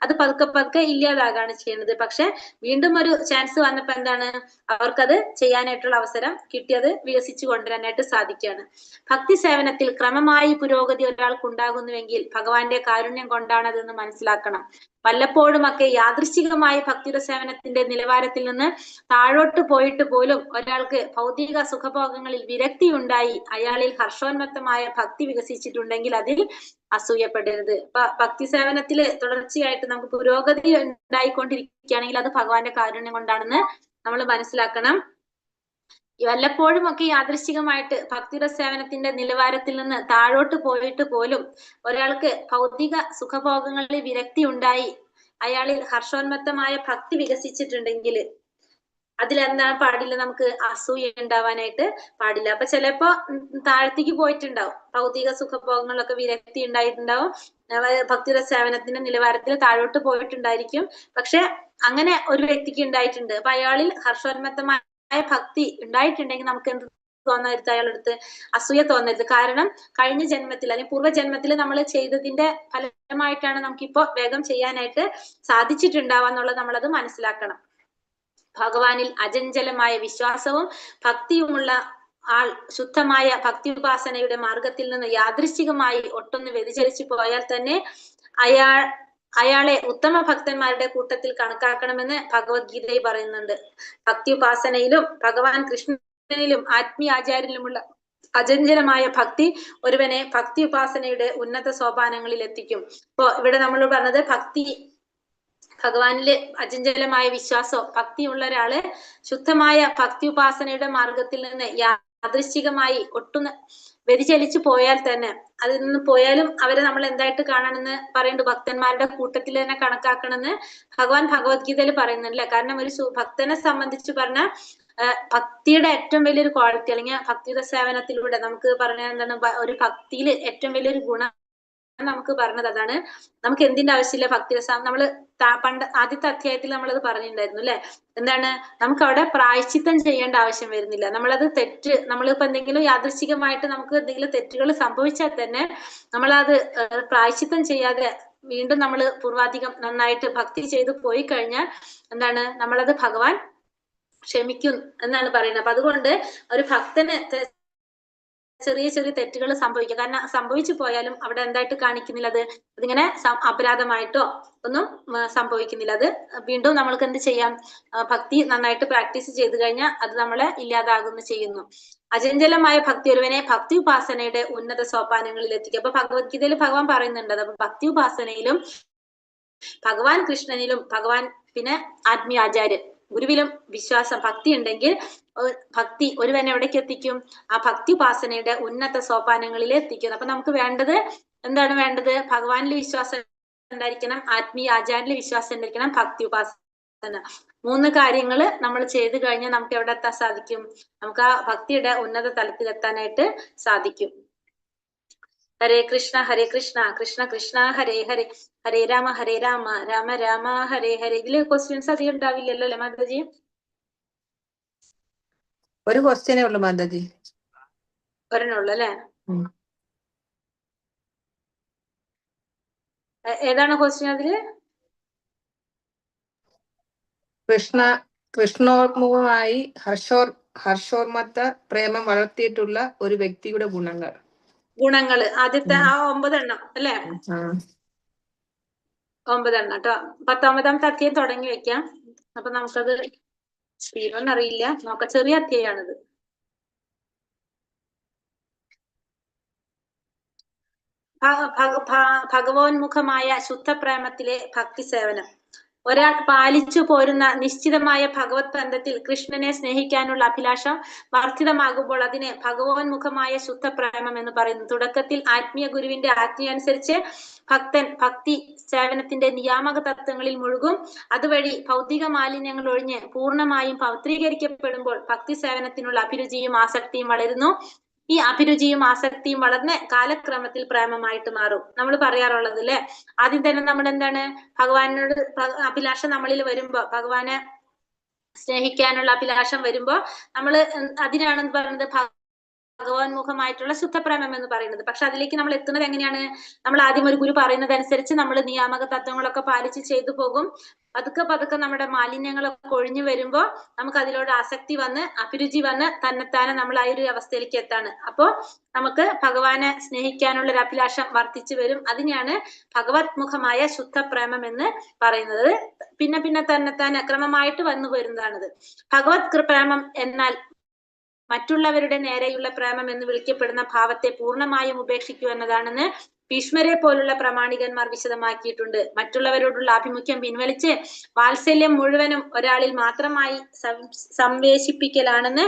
അത് പതുക്കെ ഇല്ലാതാകാണ് ചെയ്യുന്നത്. പക്ഷെ വീണ്ടും ഒരു ചാൻസ് വന്നപ്പോ എന്താണ് അവർക്കത് ചെയ്യാനായിട്ടുള്ള അവസരം കിട്ടിയത് വികസിച്ചു കൊണ്ടുവരാനായിട്ട് സാധിക്കുകയാണ്. ഭക്തി സേവനത്തിൽ ക്രമമായി പുരോഗതി ഒരാൾക്ക് ഉണ്ടാകുന്നുവെങ്കിൽ ഭഗവാന്റെ കാരുണ്യം കൊണ്ടാണതെന്ന് മനസ്സിലാക്കണം. വല്ലപ്പോഴുമൊക്കെ യാദൃശ്ചികമായ ഭക്തിയുടെ സേവനത്തിന്റെ നിലവാരത്തിൽ നിന്ന് താഴോട്ട് പോയിട്ട് പോലും ഒരാൾക്ക് ഭൗതിക സുഖഭോഗങ്ങളിൽ വിരക്തി ഉണ്ടായി അയാളിൽ ഹർഷോന്മത്തമായ ഭക്തി വികസിച്ചിട്ടുണ്ടെങ്കിൽ അതിൽ അസൂയപ്പെടരുത്. ഭക്തി സേവനത്തില് തുടർച്ചയായിട്ട് നമുക്ക് പുരോഗതി ഉണ്ടായിക്കൊണ്ടിരിക്കുകയാണെങ്കിൽ അത് ഭഗവാന്റെ കാരുണ്യം കൊണ്ടാണെന്ന് നമ്മൾ മനസ്സിലാക്കണം. വല്ലപ്പോഴും ഒക്കെ യാദൃശ്ചികമായിട്ട് ഭക്തിയുടെ സേവനത്തിന്റെ നിലവാരത്തിൽ നിന്ന് താഴോട്ട് പോയിട്ട് പോലും ഒരാൾക്ക് ഭൗതിക സുഖഭോഗങ്ങളിൽ വിരക്തി ഉണ്ടായി അയാളിൽ ഹർഷോന്മത്തമായ ഭക്തി വികസിച്ചിട്ടുണ്ടെങ്കിൽ അതിലെന്താണ് പാടില്ല? നമുക്ക് അസൂയ ഉണ്ടാവാനായിട്ട് പാടില്ല. അപ്പൊ ചിലപ്പോ താഴത്തേക്ക് പോയിട്ടുണ്ടാവും, ഭൗതിക സുഖഭോഗങ്ങളിലൊക്കെ വിരക്തി ഉണ്ടായിട്ടുണ്ടാവും, ഭക്തിയുടെ സേവനത്തിന്റെ നിലവാരത്തിൽ താഴോട്ട് പോയിട്ടുണ്ടായിരിക്കും. പക്ഷെ അങ്ങനെ ഒരു വ്യക്തിക്ക് ഉണ്ടായിട്ടുണ്ട്. അപ്പൊ അയാളിൽ ഹർഷോന്മത്തമായ ഭക്തി ഉണ്ടായിട്ടുണ്ടെങ്കിൽ നമുക്ക് എന്ത് തോന്നരുത്? അയാളെടുത്ത് അസൂയ തോന്നരുത്. കാരണം കഴിഞ്ഞ ജന്മത്തിൽ അല്ലെങ്കിൽ പൂർവ്വജന്മത്തിൽ നമ്മൾ ചെയ്തതിന്റെ ഫലമായിട്ടാണ് നമുക്കിപ്പോ വേഗം ചെയ്യാനായിട്ട് സാധിച്ചിട്ടുണ്ടാവുക എന്നുള്ളത് നമ്മളത് മനസ്സിലാക്കണം. ഭഗവാനിൽ അചഞ്ചലമായ വിശ്വാസവും ഭക്തിയുമുള്ള ആൾ ശുദ്ധമായ ഭക്തി ഉപാസനയുടെ മാർഗത്തിൽ നിന്ന് യാദൃശ്ചികമായി ഒട്ടൊന്ന് വ്യതിചലിച്ചു പോയാൽ തന്നെ അയാളെ ഉത്തമ ഭക്തന്മാരുടെ കൂട്ടത്തിൽ കണക്കാക്കണമെന്ന് ഭഗവത്ഗീതയിൽ പറയുന്നുണ്ട്. ഭക്തി ഉപാസനയിലും ഭഗവാൻ കൃഷ്ണനിലും ആത്മീയാചാര്യനിലുമുള്ള അചഞ്ചലമായ ഭക്തി ഒരുവനെ ഭക്തി ഉപാസനയുടെ ഉന്നത സോപാനങ്ങളിൽ എത്തിക്കും. ഇപ്പോ ഇവിടെ നമ്മൾ പറഞ്ഞത് ഭഗവാനില് അചഞ്ചലമായ വിശ്വാസവും ഭക്തിയുള്ള ഒരാള് ശുദ്ധമായ ഭക്തി ഉപാസനയുടെ മാർഗത്തിൽ നിന്ന് യാദൃശ്ചികമായി ഒട്ടും വ്യതിചലിച്ചു പോയാൽ തന്നെ, അതിൽ നിന്ന് പോയാലും അവരെ നമ്മൾ എന്തായിട്ട് കാണണമെന്ന് പറയുന്നുണ്ട്, ഭക്തന്മാരുടെ കൂട്ടത്തിൽ തന്നെ കണക്കാക്കണമെന്ന് ഭഗവാൻ ഭഗവത്ഗീതയിൽ പറയുന്നുണ്ടല്ലേ. കാരണം ഒരു ഭക്തനെ സംബന്ധിച്ച് പറഞ്ഞ ഭക്തിയുടെ ഏറ്റവും വലിയൊരു ക്വാളിറ്റി അല്ലെങ്കിൽ ഭക്തിയുടെ സേവനത്തിലൂടെ നമുക്ക് പറഞ്ഞ എന്താണ്, ഒരു ഭക്തിയിൽ ഏറ്റവും വലിയൊരു ഗുണം നമുക്ക് പറഞ്ഞത് അതാണ്. നമുക്ക് എന്തിന്റെ ആവശ്യമില്ല ഭക്തി നമ്മള് ആദ്യത്തെ അധ്യായത്തിൽ നമ്മളത് പറഞ്ഞിട്ടുണ്ടായിരുന്നു അല്ലെ. എന്താണ്, നമുക്ക് അവിടെ പ്രായശ്ചിത്തം ചെയ്യേണ്ട ആവശ്യം വരുന്നില്ല. നമ്മളത് നമ്മളിപ്പോ എന്തെങ്കിലും യാദൃശ്ചികമായിട്ട് നമുക്ക് എന്തെങ്കിലും തെറ്റുകൾ സംഭവിച്ചാൽ തന്നെ നമ്മളത് പ്രായശ്ചിത്തം ചെയ്യാതെ വീണ്ടും നമ്മൾ പൂർവാധികം നന്നായിട്ട് ഭക്തി ചെയ്ത് പോയി കഴിഞ്ഞാൽ എന്താണ്, നമ്മളത് ഭഗവാൻ ക്ഷമിക്കും എന്നാണ് പറയുന്നത്. അപ്പൊ അതുകൊണ്ട് ഒരു ഭക്തന് ചെറിയ ചെറിയ തെറ്റുകൾ സംഭവിക്കും. കാരണം സംഭവിച്ചു പോയാലും അവിടെ എന്തായിട്ട് കാണിക്കുന്നില്ല, അതിങ്ങനെ അപരാധമായിട്ടോ ഒന്നും സംഭവിക്കുന്നില്ല. അത് വീണ്ടും നമ്മൾക്ക് എന്ത് ചെയ്യാം, ഭക്തി നന്നായിട്ട് പ്രാക്ടീസ് ചെയ്തു കഴിഞ്ഞാൽ അത് നമ്മളെ ഇല്ലാതാകുന്നു ചെയ്യുന്നു. അചഞ്ചലമായ ഭക്തി ഒരുവനെ ഭക്തി ഉപാസനയുടെ ഉന്നത സോപാനങ്ങളിൽ എത്തിക്കും. അപ്പൊ ഭഗവത്ഗീതയിൽ ഭഗവാൻ പറയുന്നുണ്ട്, അപ്പൊ ഭക്തി ഉപാസനയിലും ഭഗവാൻ കൃഷ്ണനിലും ഭഗവാൻ പിന്നെ ആത്മീയാചാര്യൻ ഗുരുവിലും വിശ്വാസം ഭക്തി ഉണ്ടെങ്കിൽ ഭക്തി ഒരുവനെ എവിടേക്ക് എത്തിക്കും, ആ ഭക്തി ഉപാസനയുടെ ഉന്നത സോപാനങ്ങളിൽ എത്തിക്കും. അപ്പൊ നമുക്ക് വേണ്ടത് എന്താണ് വേണ്ടത്, ഭഗവാനിൽ വിശ്വാസം ഉണ്ടായിരിക്കണം, ആത്മീയ ആചാര്യനിൽ വിശ്വാസം ഉണ്ടായിരിക്കണം, ഭക്തി ഉപാസന. 3 കാര്യങ്ങൾ നമ്മൾ ചെയ്തു കഴിഞ്ഞാൽ നമുക്ക് എവിടെ എത്താൻ സാധിക്കും, നമുക്ക് ആ ഭക്തിയുടെ ഉന്നത തലത്തിൽ എത്താനായിട്ട് സാധിക്കും. ഹരേ കൃഷ്ണ കൃഷ്ണ കൃഷ്ണ ഹരേ ഹരേ, ഹരേ രാമ രാമ രാമ ഹരേ ഹരേ. ഇതില് ക്വസ്റ്റ്യൻസ് അധികം ഉണ്ടാവില്ലല്ലോ അല്ലെ മാതാജി? ഒരു ക്വസ്റ്റ്യനേ ഉള്ളൂ മാതാജി. ഒരെണ്ണുള്ളൂ അല്ലെ. ഏതാണ് ക്വസ്റ്റ്യൻ അതില്? കൃഷ്ണോന്മുഖമായി ഹർഷോന്മത്ത പ്രേമം വളർത്തിയിട്ടുള്ള ഒരു വ്യക്തിയുടെ ഗുണങ്ങള് ആദ്യത്തെ ആ 9 എണ്ണം അല്ലെ. 9 എണ്ണം കേട്ടോ. 19ാമത്തെ അധ്യായം തുടങ്ങി വെക്കാം. അപ്പൊ നമുക്കത് തീരുമെന്നറിയില്ല, നോക്കാം. ചെറിയ അധ്യായാണിത്. ഭഗവോന്മുഖമായ ശുദ്ധപ്രേമത്തിലെ ഭക്തി സേവനം. ഒരാൾ പാലിച്ചു പോരുന്ന നിശ്ചിതമായ ഭഗവത് ബന്ധത്തിൽ കൃഷ്ണനെ സ്നേഹിക്കാനുള്ള അഭിലാഷം വർദ്ധിതമാകുമ്പോൾ അതിനെ ഭഗവോന്മുഖമായ ശുദ്ധപ്രേമം എന്ന് പറയുന്നു. തുടക്കത്തിൽ ആത്മീയ ഗുരുവിന്റെ ആജ്ഞയനുസരിച്ച് ഭക്തൻ ഭക്തി സേവനത്തിന്റെ നിയാമക തത്വങ്ങളിൽ മുഴുകും. അതുവഴി ഭൗതിക മാലിന്യങ്ങൾ ഒഴിഞ്ഞ് പൂർണ്ണമായും പവിത്രീകരിക്കപ്പെടുമ്പോൾ ഭക്തി സേവനത്തിനുള്ള അഭിരുചിയും ആസക്തിയും വളരുന്നു. ഈ അഭിരുചിയും ആസക്തിയും വളർന്ന് കാലക്രമത്തിൽ പ്രേമമായിട്ട് മാറും. നമ്മൾ പറയാറുള്ളത് അല്ലെ, ആദ്യം തന്നെ നമ്മൾ എന്താണ്, ഭഗവാനോട് അഭിലാഷം നമ്മളിൽ വരുമ്പോ, ഭഗവാനെ സ്നേഹിക്കാനുള്ള അഭിലാഷം വരുമ്പോ നമ്മൾ അതിനാണെന്ന് പറയുന്നത് ഭഗവാൻമുഖമായിട്ടുള്ള ശുദ്ധപ്രേമം എന്ന് പറയുന്നത്. പക്ഷെ അതിലേക്ക് നമ്മൾ എത്തുന്നത് എങ്ങനെയാണ്, നമ്മൾ ആദ്യം ഒരു ഗുരു പറയുന്നത് അനുസരിച്ച് നമ്മൾ നിയാമക തത്വങ്ങളൊക്കെ പാലിച്ച് ചെയ്തു പോകും. പതുക്കെ നമ്മുടെ മാലിന്യങ്ങളൊക്കെ ഒഴിഞ്ഞു വരുമ്പോ നമുക്ക് അതിലോട് ആസക്തി വന്ന് അഭിരുചി വന്ന് തന്നെത്താനെ നമ്മൾ ആ ഒരു അവസ്ഥയിലേക്ക് എത്താണ്. അപ്പോ നമുക്ക് ഭഗവാനെ സ്നേഹിക്കാനുള്ള ഒരു അഭിലാഷം വർദ്ധിച്ചു വരും. അതിനെയാണ് ഭഗവത് മുഖമായ ശുദ്ധപ്രേമം എന്ന് പറയുന്നത്. പിന്നെ തന്നെത്താനെ ക്രമമായിട്ട് വന്നു വരുന്നതാണിത്. ഭഗവത് പ്രേമം എന്നാൽ മറ്റുള്ളവരുടെ നേരെയുള്ള പ്രേമം എന്ന് വിളിക്കപ്പെടുന്ന ഭാവത്തെ പൂർണ്ണമായും ഉപേക്ഷിക്കൂ എന്നതാണെന്ന് ഭീഷ്മരെ പോലുള്ള പ്രമാണികന്മാർ വിശദമാക്കിയിട്ടുണ്ട്. മറ്റുള്ളവരോടുള്ള ആഭിമുഖ്യം പിൻവലിച്ച് വാത്സല്യം മുഴുവനും ഒരാളിൽ മാത്രമായി സംവേശിപ്പിക്കലാണെന്ന്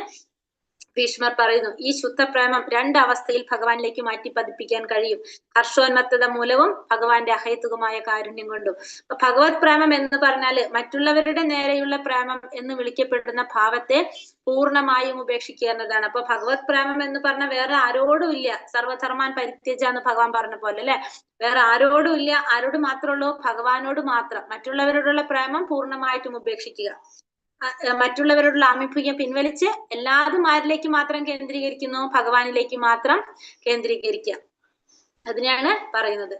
ഭീഷ്മർ പറയുന്നു. ഈ ശുദ്ധപ്രേമം 2 അവസ്ഥയിൽ ഭഗവാനിലേക്ക് മാറ്റി പതിപ്പിക്കാൻ കഴിയും. ഹർഷോന്മത്തത മൂലവും ഭഗവാന്റെ അഹേതുകമായ കാരുണ്യം കൊണ്ടും. അപ്പൊ ഭഗവത് പ്രേമം എന്ന് പറഞ്ഞാല് മറ്റുള്ളവരുടെ നേരെയുള്ള പ്രേമം എന്ന് വിളിക്കപ്പെടുന്ന ഭാവത്തെ പൂർണ്ണമായും ഉപേക്ഷിക്കുക എന്നതാണ്. അപ്പൊ ഭഗവത് പ്രേമം എന്ന് പറഞ്ഞാൽ വേറെ ആരോടും ഇല്ല, സർവധർമാൻ പരിത്യജ എന്ന് ഭഗവാൻ പറഞ്ഞ പോലെ അല്ലെ. വേറെ ആരോടും ഇല്ല, ആരോട് മാത്രമുള്ളൂ, ഭഗവാനോട് മാത്രം. മറ്റുള്ളവരോടുള്ള പ്രേമം പൂർണ്ണമായിട്ടും ഉപേക്ഷിക്കുക. മറ്റുള്ളവരോടുള്ള ആഭിമുഖ്യം പിൻവലിച്ച് എല്ലാതും ആരിലേക്ക് മാത്രം കേന്ദ്രീകരിക്കുന്നു, ഭഗവാനിലേക്ക് മാത്രം കേന്ദ്രീകരിക്കുക. അതിനെയാണ് പറയുന്നത്.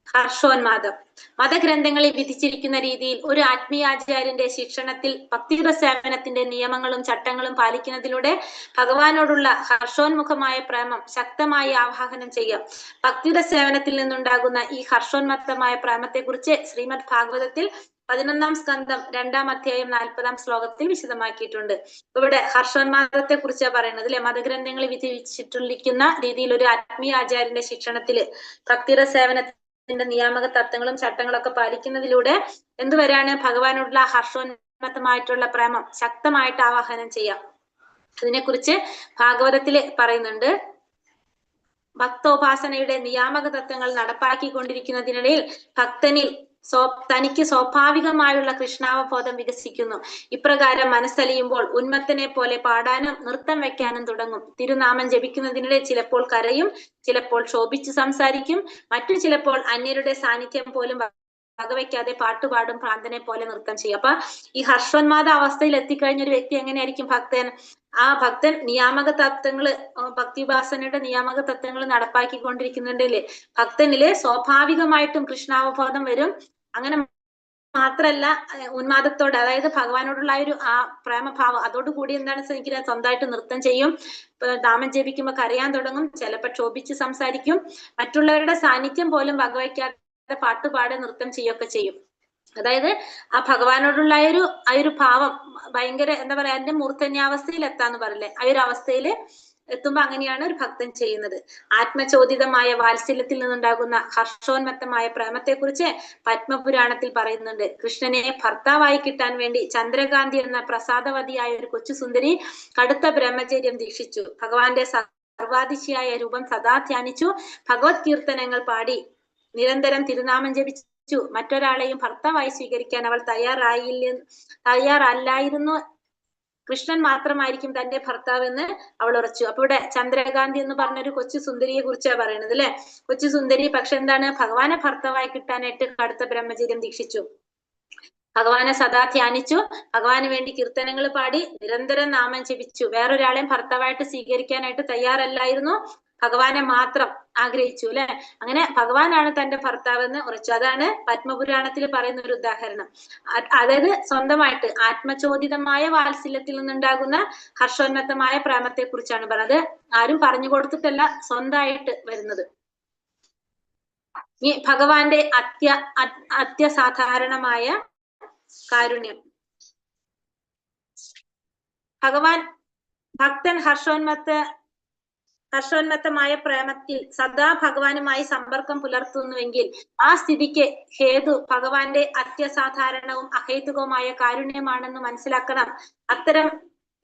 ഹർഷോന്മാദം. മതഗ്രന്ഥങ്ങളിൽ വിധിച്ചിരിക്കുന്ന രീതിയിൽ ഒരു ആത്മീയാചാര്യന്റെ ശിക്ഷണത്തിൽ ഭക്തിയുത സേവനത്തിന്റെ നിയമങ്ങളും ചട്ടങ്ങളും പാലിക്കുന്നതിലൂടെ ഭഗവാനോടുള്ള ഹർഷോന്മുഖമായ പ്രേമം ശക്തമായി ആവാഹനം ചെയ്യാം. ഭക്തിയുത സേവനത്തിൽ നിന്നുണ്ടാകുന്ന ഈ ഹർഷോന്മത്തമായ പ്രേമത്തെ കുറിച്ച് ശ്രീമദ് ഭാഗവതത്തിൽ 11-ാം സ്കന്ധം 2-ാം അധ്യായം 40-ാം ശ്ലോകത്തിൽ വിശദമാക്കിയിട്ടുണ്ട്. ഇവിടെ ഹർഷോന്മാദത്തെ കുറിച്ചാണ് പറയുന്നത് അല്ലെ. മതഗ്രന്ഥങ്ങളിൽ വിധിച്ചിട്ടിരിക്കുന്ന രീതിയിൽ ഒരു ആത്മീയാചാര്യന്റെ ശിക്ഷണത്തില് ഭക്തിയുത സേവനത്തിന്റെ നിയാമക തത്വങ്ങളും ചട്ടങ്ങളൊക്കെ പാലിക്കുന്നതിലൂടെ എന്തുവരെയാണ് ഭഗവാനോടുള്ള ഹർഷോന്മത്തമായിട്ടുള്ള പ്രേമം ശക്തമായിട്ട് ആവാഹനം ചെയ്യാം. അതിനെക്കുറിച്ച് ഭാഗവതത്തില് പറയുന്നുണ്ട്. ഭക്തോപാസനയുടെ നിയാമക തത്വങ്ങൾ നടപ്പാക്കിക്കൊണ്ടിരിക്കുന്നതിനിടയിൽ ഭക്തനിൽ തനിക്ക് സ്വാഭാവികമായുള്ള കൃഷ്ണാവബോധം വികസിക്കുന്നു. ഇപ്രകാരം മനസ്സലിയുമ്പോൾ ഉന്മത്തനെ പോലെ പാടാനും നൃത്തം വെക്കാനും തുടങ്ങും. തിരുനാമം ജപിക്കുന്നതിനിടെ ചിലപ്പോൾ കരയും, ചിലപ്പോൾ ശോഭിച്ചു സംസാരിക്കും, മറ്റു ചിലപ്പോൾ അന്യരുടെ സാന്നിധ്യം പോലും വകവയ്ക്കാതെ പാട്ടുപാടും, ഭ്രാന്തനെ പോലെ നൃത്തം ചെയ്യും. അപ്പൊ ഈ ഹർഷോന്മാദ അവസ്ഥയിൽ എത്തിക്കഴിഞ്ഞ ഒരു വ്യക്തി എങ്ങനെയായിരിക്കും ഭക്തൻ? ആ ഭക്തൻ നിയാമക തത്വങ്ങള്, ഭക്തിഭാസനയുടെ നിയാമക തത്വങ്ങൾ നടപ്പാക്കിക്കൊണ്ടിരിക്കുന്നുണ്ടല്ലേ, ഭക്തനില് സ്വാഭാവികമായിട്ടും കൃഷ്ണാവബോധം വരും. അങ്ങനെ മാത്രല്ല, ഉന്മാദത്തോടെ, അതായത് ഭഗവാനോടുള്ള ഒരു ആ പ്രേമഭാവം അതോടുകൂടി എന്താണ് ശ്രമിക്കുന്നത്, സ്വന്തമായിട്ട് നൃത്തം ചെയ്യും, നാമം ജപിക്കുമ്പോൾ കരയാൻ തുടങ്ങും, ചിലപ്പോൾ ക്ഷോഭിച്ച് സംസാരിക്കും, മറ്റുള്ളവരുടെ സാന്നിധ്യം പോലും വകവയ്ക്കാതെ പാട്ടുപാടെ നൃത്തം ചെയ്യൊക്കെ ചെയ്യും. അതായത് ആ ഭഗവാനോടുള്ള ആ ഒരു ഭാവം ഭയങ്കര എന്താ പറയാ, അതിന്റെ മൂർധന്യാവസ്ഥയിൽ എത്താന്ന് പറയില്ലേ, ആ ഒരു അവസ്ഥയിൽ എത്തുമ്പോ അങ്ങനെയാണ് ഒരു ഭക്തൻ ചെയ്യുന്നത്. ആത്മചോദിതമായ വാത്സല്യത്തിൽ നിന്നുണ്ടാകുന്ന ഹർഷോന്മത്തമായ പ്രേമത്തെക്കുറിച്ച് പത്മപുരാണത്തിൽ പറയുന്നുണ്ട്. കൃഷ്ണനെ ഭർത്താവായി കിട്ടാൻ വേണ്ടി ചന്ദ്രകാന്തി എന്ന പ്രസാദവതിയായ ഒരു കൊച്ചു സുന്ദരി കടുത്ത ബ്രഹ്മചര്യം ദീക്ഷിച്ചു. ഭഗവാന്റെ സർവാതിശയായ രൂപം സദാ ധ്യാനിച്ചു, ഭഗവത് കീർത്തനങ്ങൾ പാടി നിരന്തരം തിരുനാമം ജപിച്ചു. മറ്റൊരാളെയും ഭർത്താവായി സ്വീകരിക്കാൻ അവൾ തയ്യാറല്ലായിരുന്നു. കൃഷ്ണൻ മാത്രമായിരിക്കും തന്റെ ഭർത്താവ് എന്ന് അവൾ ഉറച്ചു. അപ്പൊ ഇവിടെ ചന്ദ്രകാന്തി എന്ന് പറഞ്ഞൊരു കൊച്ചു സുന്ദരിയെ കുറിച്ചാണ് പറയുന്നത് അല്ലെ. കൊച്ചു സുന്ദരി പക്ഷെ എന്താണ്, ഭഗവാനെ ഭർത്താവായി കിട്ടാനായിട്ട് കടുത്ത ബ്രഹ്മചര്യം ദീക്ഷിച്ചു, ഭഗവാനെ സദാ ധ്യാനിച്ചു, ഭഗവാന് വേണ്ടി കീർത്തനങ്ങൾ പാടി നിരന്തരം നാമം ജപിച്ചു. വേറൊരാളെയും ഭർത്താവായിട്ട് സ്വീകരിക്കാനായിട്ട് തയ്യാറല്ലായിരുന്നു, ഭഗവാനെ മാത്രം ആഗ്രഹിച്ചു അല്ലെ. അങ്ങനെ ഭഗവാനാണ് തന്റെ ഭർത്താവ് എന്ന് ഉറച്ചു. അതാണ് പത്മപുരാണത്തിൽ പറയുന്ന ഒരു ഉദാഹരണം. അതായത് സ്വന്തമായിട്ട് ആത്മചോദിതമായ വാത്സല്യത്തിൽ നിന്നുണ്ടാകുന്ന ഹർഷോന്മത്തമായ പ്രേമത്തെ കുറിച്ചാണ് പറയുന്നത്. ആരും പറഞ്ഞു കൊടുത്തിട്ടല്ല, സ്വന്തമായിട്ട് വരുന്നത്. ഈ ഭഗവാന്റെ അത്യസാധാരണമായ കാരുണ്യം. ഭക്തൻ ഹർഷോന്മത്തമായ പ്രേമത്തിൽ സദാ ഭഗവാനുമായി സമ്പർക്കം പുലർത്തുന്നുവെങ്കിൽ ആ സ്ഥിതിക്ക് ഹേതു ഭഗവാന്റെ അത്യസാധാരണവും അഹേതുകവുമായ കാരുണ്യമാണെന്ന് മനസ്സിലാക്കണം.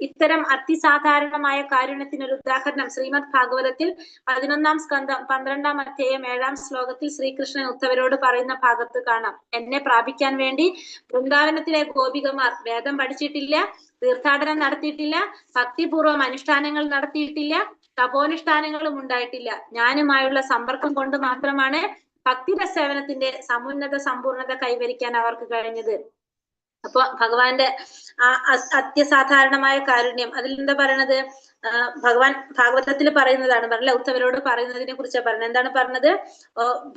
ഇത്തരം അതിസാധാരണമായ കാരുണ്യത്തിനൊരു ഉദാഹരണം ശ്രീമദ് ഭാഗവതത്തിൽ 11-ാം സ്കന്ധം 12-ാം അധ്യായം 7-ാം ശ്ലോകത്തിൽ ശ്രീകൃഷ്ണൻ ഉദ്ധവരോട് പറയുന്ന ഭാഗത്ത് കാണാം. എന്നെ പ്രാപിക്കാൻ വേണ്ടി വൃന്ദാവനത്തിലെ ഗോപികമാർ വേദം പഠിച്ചിട്ടില്ല, തീർത്ഥാടനം നടത്തിയിട്ടില്ല, ഭക്തിപൂർവ്വം അനുഷ്ഠാനങ്ങൾ നടത്തിയിട്ടില്ല, തപോനുഷ്ഠാനങ്ങളും ഉണ്ടായിട്ടില്ല. ഞാനുമായുള്ള സമ്പർക്കം കൊണ്ട് മാത്രമാണ് ഭക്തിരസേവനത്തിന്റെ സമുന്നത സമ്പൂർണത കൈവരിക്കാൻ അവർക്ക് കഴിഞ്ഞത്. അപ്പൊ ഭഗവാന്റെ ആ അത്യസാധാരണമായ കാരുണ്യം, അതിൽ എന്താ പറയണത്, ഭഗവാൻ ഭാഗവതത്തിൽ പറയുന്നതാണ് പറഞ്ഞ ഉദ്ധവരോട് പറയുന്നതിനെ കുറിച്ചാണ് പറഞ്ഞത്. എന്താണ് പറഞ്ഞത്,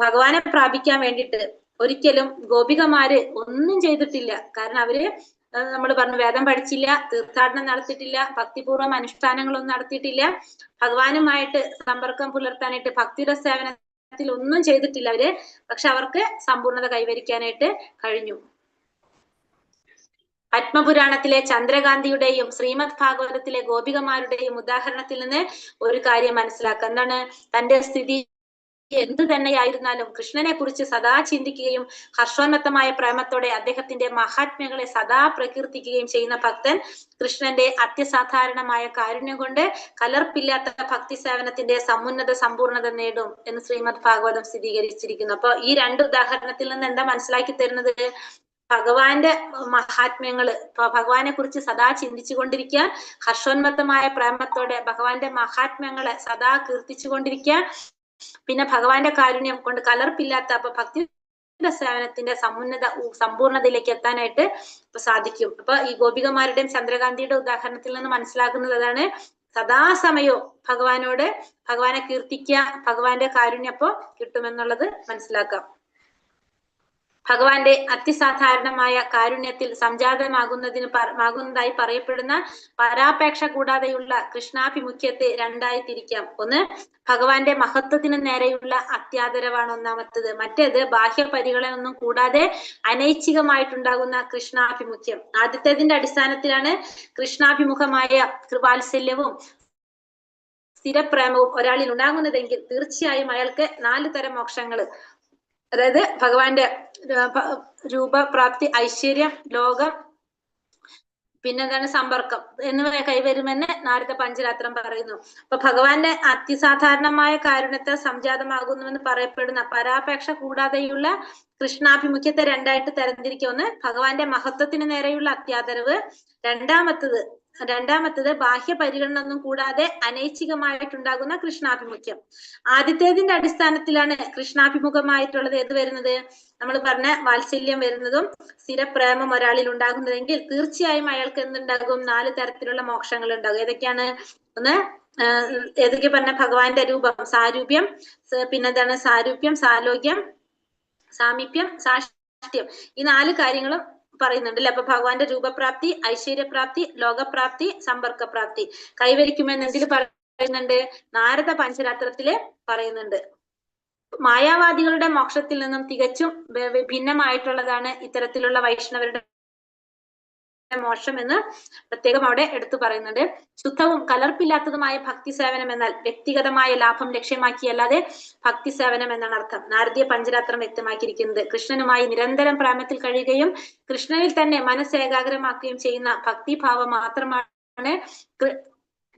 ഭഗവാനെ പ്രാപിക്കാൻ വേണ്ടിയിട്ട് ഒരിക്കലും ഗോപികമാര് ഒന്നും ചെയ്തിട്ടില്ല. കാരണം അവര് നമ്മൾ പറഞ്ഞു വേദം പഠിച്ചില്ല, തീർത്ഥാടനം നടത്തിയിട്ടില്ല, ഭക്തിപൂർവ്വം അനുഷ്ഠാനങ്ങളൊന്നും നടത്തിയിട്ടില്ല, ഭഗവാനുമായിട്ട് സമ്പർക്കം പുലർത്താനായിട്ട് ഭക്തിയുടെ സേവനത്തിൽ ഒന്നും ചെയ്തിട്ടില്ല അവര്. പക്ഷെ അവർക്ക് സമ്പൂർണത കൈവരിക്കാനായിട്ട് കഴിഞ്ഞു. പത്മപുരാണത്തിലെ ചന്ദ്രകാന്തിയുടെയും ശ്രീമദ് ഭാഗവതത്തിലെ ഗോപികമാരുടെയും ഉദാഹരണത്തിൽ നിന്ന് ഒരു കാര്യം മനസ്സിലാക്കുക. എന്താണ്, തന്റെ സ്ഥിതി എന്തു തന്നെയായിരുന്നാലും കൃഷ്ണനെ കുറിച്ച് സദാ ചിന്തിക്കുകയും ഹർഷോന്മത്തമായ പ്രേമത്തോടെ അദ്ദേഹത്തിന്റെ മഹാത്മ്യങ്ങളെ സദാ പ്രകീർത്തിക്കുകയും ചെയ്യുന്ന ഭക്തൻ കൃഷ്ണന്റെ അത്യസാധാരണമായ കാരുണ്യം കൊണ്ട് കലർപ്പില്ലാത്ത ഭക്തി സേവനത്തിന്റെ സമുന്നത സമ്പൂർണത നേടും എന്ന് ശ്രീമദ് ഭാഗവതം സ്ഥിരീകരിച്ചിരിക്കുന്നു. അപ്പൊ ഈ രണ്ട് ഉദാഹരണത്തിൽ നിന്ന് എന്താ മനസ്സിലാക്കി തരുന്നത്, ഭഗവാന്റെ മഹാത്മ്യങ്ങള്, ഭഗവാനെ കുറിച്ച് സദാ ചിന്തിച്ചു കൊണ്ടിരിക്കുക, ഹർഷോന്മത്തമായ പ്രേമത്തോടെ ഭഗവാന്റെ മഹാത്മ്യങ്ങളെ സദാ കീർത്തിച്ചു കൊണ്ടിരിക്കുക, പിന്നെ ഭഗവാന്റെ കാരുണ്യം കൊണ്ട് കലർപ്പില്ലാത്ത അപ്പൊ ഭക്തി സേവനത്തിന്റെ സമ്പൂർണതയിലേക്ക് എത്താനായിട്ട് സാധിക്കും. അപ്പൊ ഈ ഗോപികമാരുടെയും ചന്ദ്രകാന്തിയുടെ ഉദാഹരണത്തിൽ നിന്ന് മനസ്സിലാക്കുന്നത് അതാണ്, സദാസമയവും ഭഗവാനെ കീർത്തിക്കുക, ഭഗവാന്റെ കാരുണ്യം അപ്പൊ കിട്ടുമെന്നുള്ളത് മനസ്സിലാക്കാം. ഭഗവാന്റെ അതിസാധാരണമായ കാരുണ്യത്തിൽ സംജാതമാകുന്നതായി പറയപ്പെടുന്ന പരാപേക്ഷ കൂടാതെയുള്ള കൃഷ്ണാഭിമുഖ്യത്തെ രണ്ടായി തിരിക്കാം. ഒന്ന്, ഭഗവാന്റെ മഹത്വത്തിന് നേരെയുള്ള അത്യാദരവാണ് ഒന്നാമത്തത്. മറ്റേത് ബാഹ്യ പരിഗണനയൊന്നും കൂടാതെ അനൈച്ഛികമായിട്ടുണ്ടാകുന്ന കൃഷ്ണാഭിമുഖ്യം. ആദ്യത്തേതിന്റെ അടിസ്ഥാനത്തിലാണ് കൃഷ്ണാഭിമുഖമായ വാത്സല്യവും സ്ഥിരപ്രേമവും ഒരാളിൽ ഉണ്ടാകുന്നതെങ്കിൽ തീർച്ചയായും അയാൾക്ക് 4 തരം മോക്ഷങ്ങള്, അതായത് ഭഗവാന്റെ രൂപപ്രാപ്തി, ഐശ്വര്യം, ലോകം, പിന്നെന്താണ് സമ്പർക്കം എന്നിവ കൈവരുമെന്ന് നാരദ പഞ്ചരാത്രം പറയുന്നു. അപ്പൊ ഭഗവാന്റെ അതിസാധാരണമായ കാരുണ്യത്തെ സംജാതമാകുന്നുവെന്ന് പറയപ്പെടുന്ന പരാപേക്ഷ കൂടാതെയുള്ള കൃഷ്ണാഭിമുഖ്യത്തെ രണ്ടായിട്ട് തരംതിരിക്കുക. ഒന്ന്, ഭഗവാന്റെ മഹത്വത്തിന് നേരെയുള്ള അത്യാദരവ്. രണ്ടാമത്തത് ബാഹ്യ പരിഗണന ഒന്നും കൂടാതെ അനൈച്ഛികമായിട്ടുണ്ടാകുന്ന കൃഷ്ണാഭിമുഖ്യം. ആദ്യത്തേതിന്റെ അടിസ്ഥാനത്തിലാണ് കൃഷ്ണാഭിമുഖമായിട്ടുള്ളത് ഏത് വരുന്നത്, നമ്മൾ പറഞ്ഞ വാത്സല്യം വരുന്നതും സ്ഥിരപ്രേമം ഒരാളിൽ ഉണ്ടാകുന്നതെങ്കിൽ തീർച്ചയായും അയാൾക്ക് എന്തുണ്ടാകും, 4 തരത്തിലുള്ള മോക്ഷങ്ങൾ ഉണ്ടാകും. ഏതൊക്കെയാണ്? ഒന്ന്, ഏതൊക്കെ പറഞ്ഞ ഭഗവാന്റെ രൂപം, സാരൂപ്യം, പിന്നെന്താണ് സാരൂപ്യം, സാലോക്യം, സാമീപ്യം, സാഷ്ട്യം. ഈ 4 കാര്യങ്ങളും പറയുന്നുണ്ട് അല്ലെ. അപ്പൊ ഭഗവാന്റെ രൂപപ്രാപ്തി, ഐശ്വര്യപ്രാപ്തി, ലോകപ്രാപ്തി, സമ്പർക്കപ്രാപ്തി കൈവരിക്കുമെന്ന് എന്തിൽ പറയുന്നുണ്ട്? നാരദ പഞ്ചരാത്രത്തില് പറയുന്നുണ്ട്. മായാവാദികളുടെ മോക്ഷത്തിൽ നിന്നും തികച്ചും ഭിന്നമായിട്ടുള്ളതാണ് ഇത്തരത്തിലുള്ള വൈഷ്ണവരുടെ മോക്ഷം എന്ന് പ്രത്യേകം അവിടെ എടുത്തു പറയുന്നുണ്ട്. ശുദ്ധവും കലർപ്പില്ലാത്തതുമായ ഭക്തി സേവനം എന്നാൽ വ്യക്തിഗതമായ ലാഭം ലക്ഷ്യമാക്കിയല്ലാതെ ഭക്തി സേവനം എന്നാണ് അർത്ഥം. നാരദീയ പഞ്ചരാത്രം വ്യക്തമാക്കിയിരിക്കുന്നത് കൃഷ്ണനുമായി നിരന്തരം പ്രേമത്തിൽ കഴിയുകയും കൃഷ്ണനിൽ തന്നെ മനസ്സ് ഏകാഗ്രമാക്കുകയും ചെയ്യുന്ന ഭക്തിഭാവം മാത്രമാണ്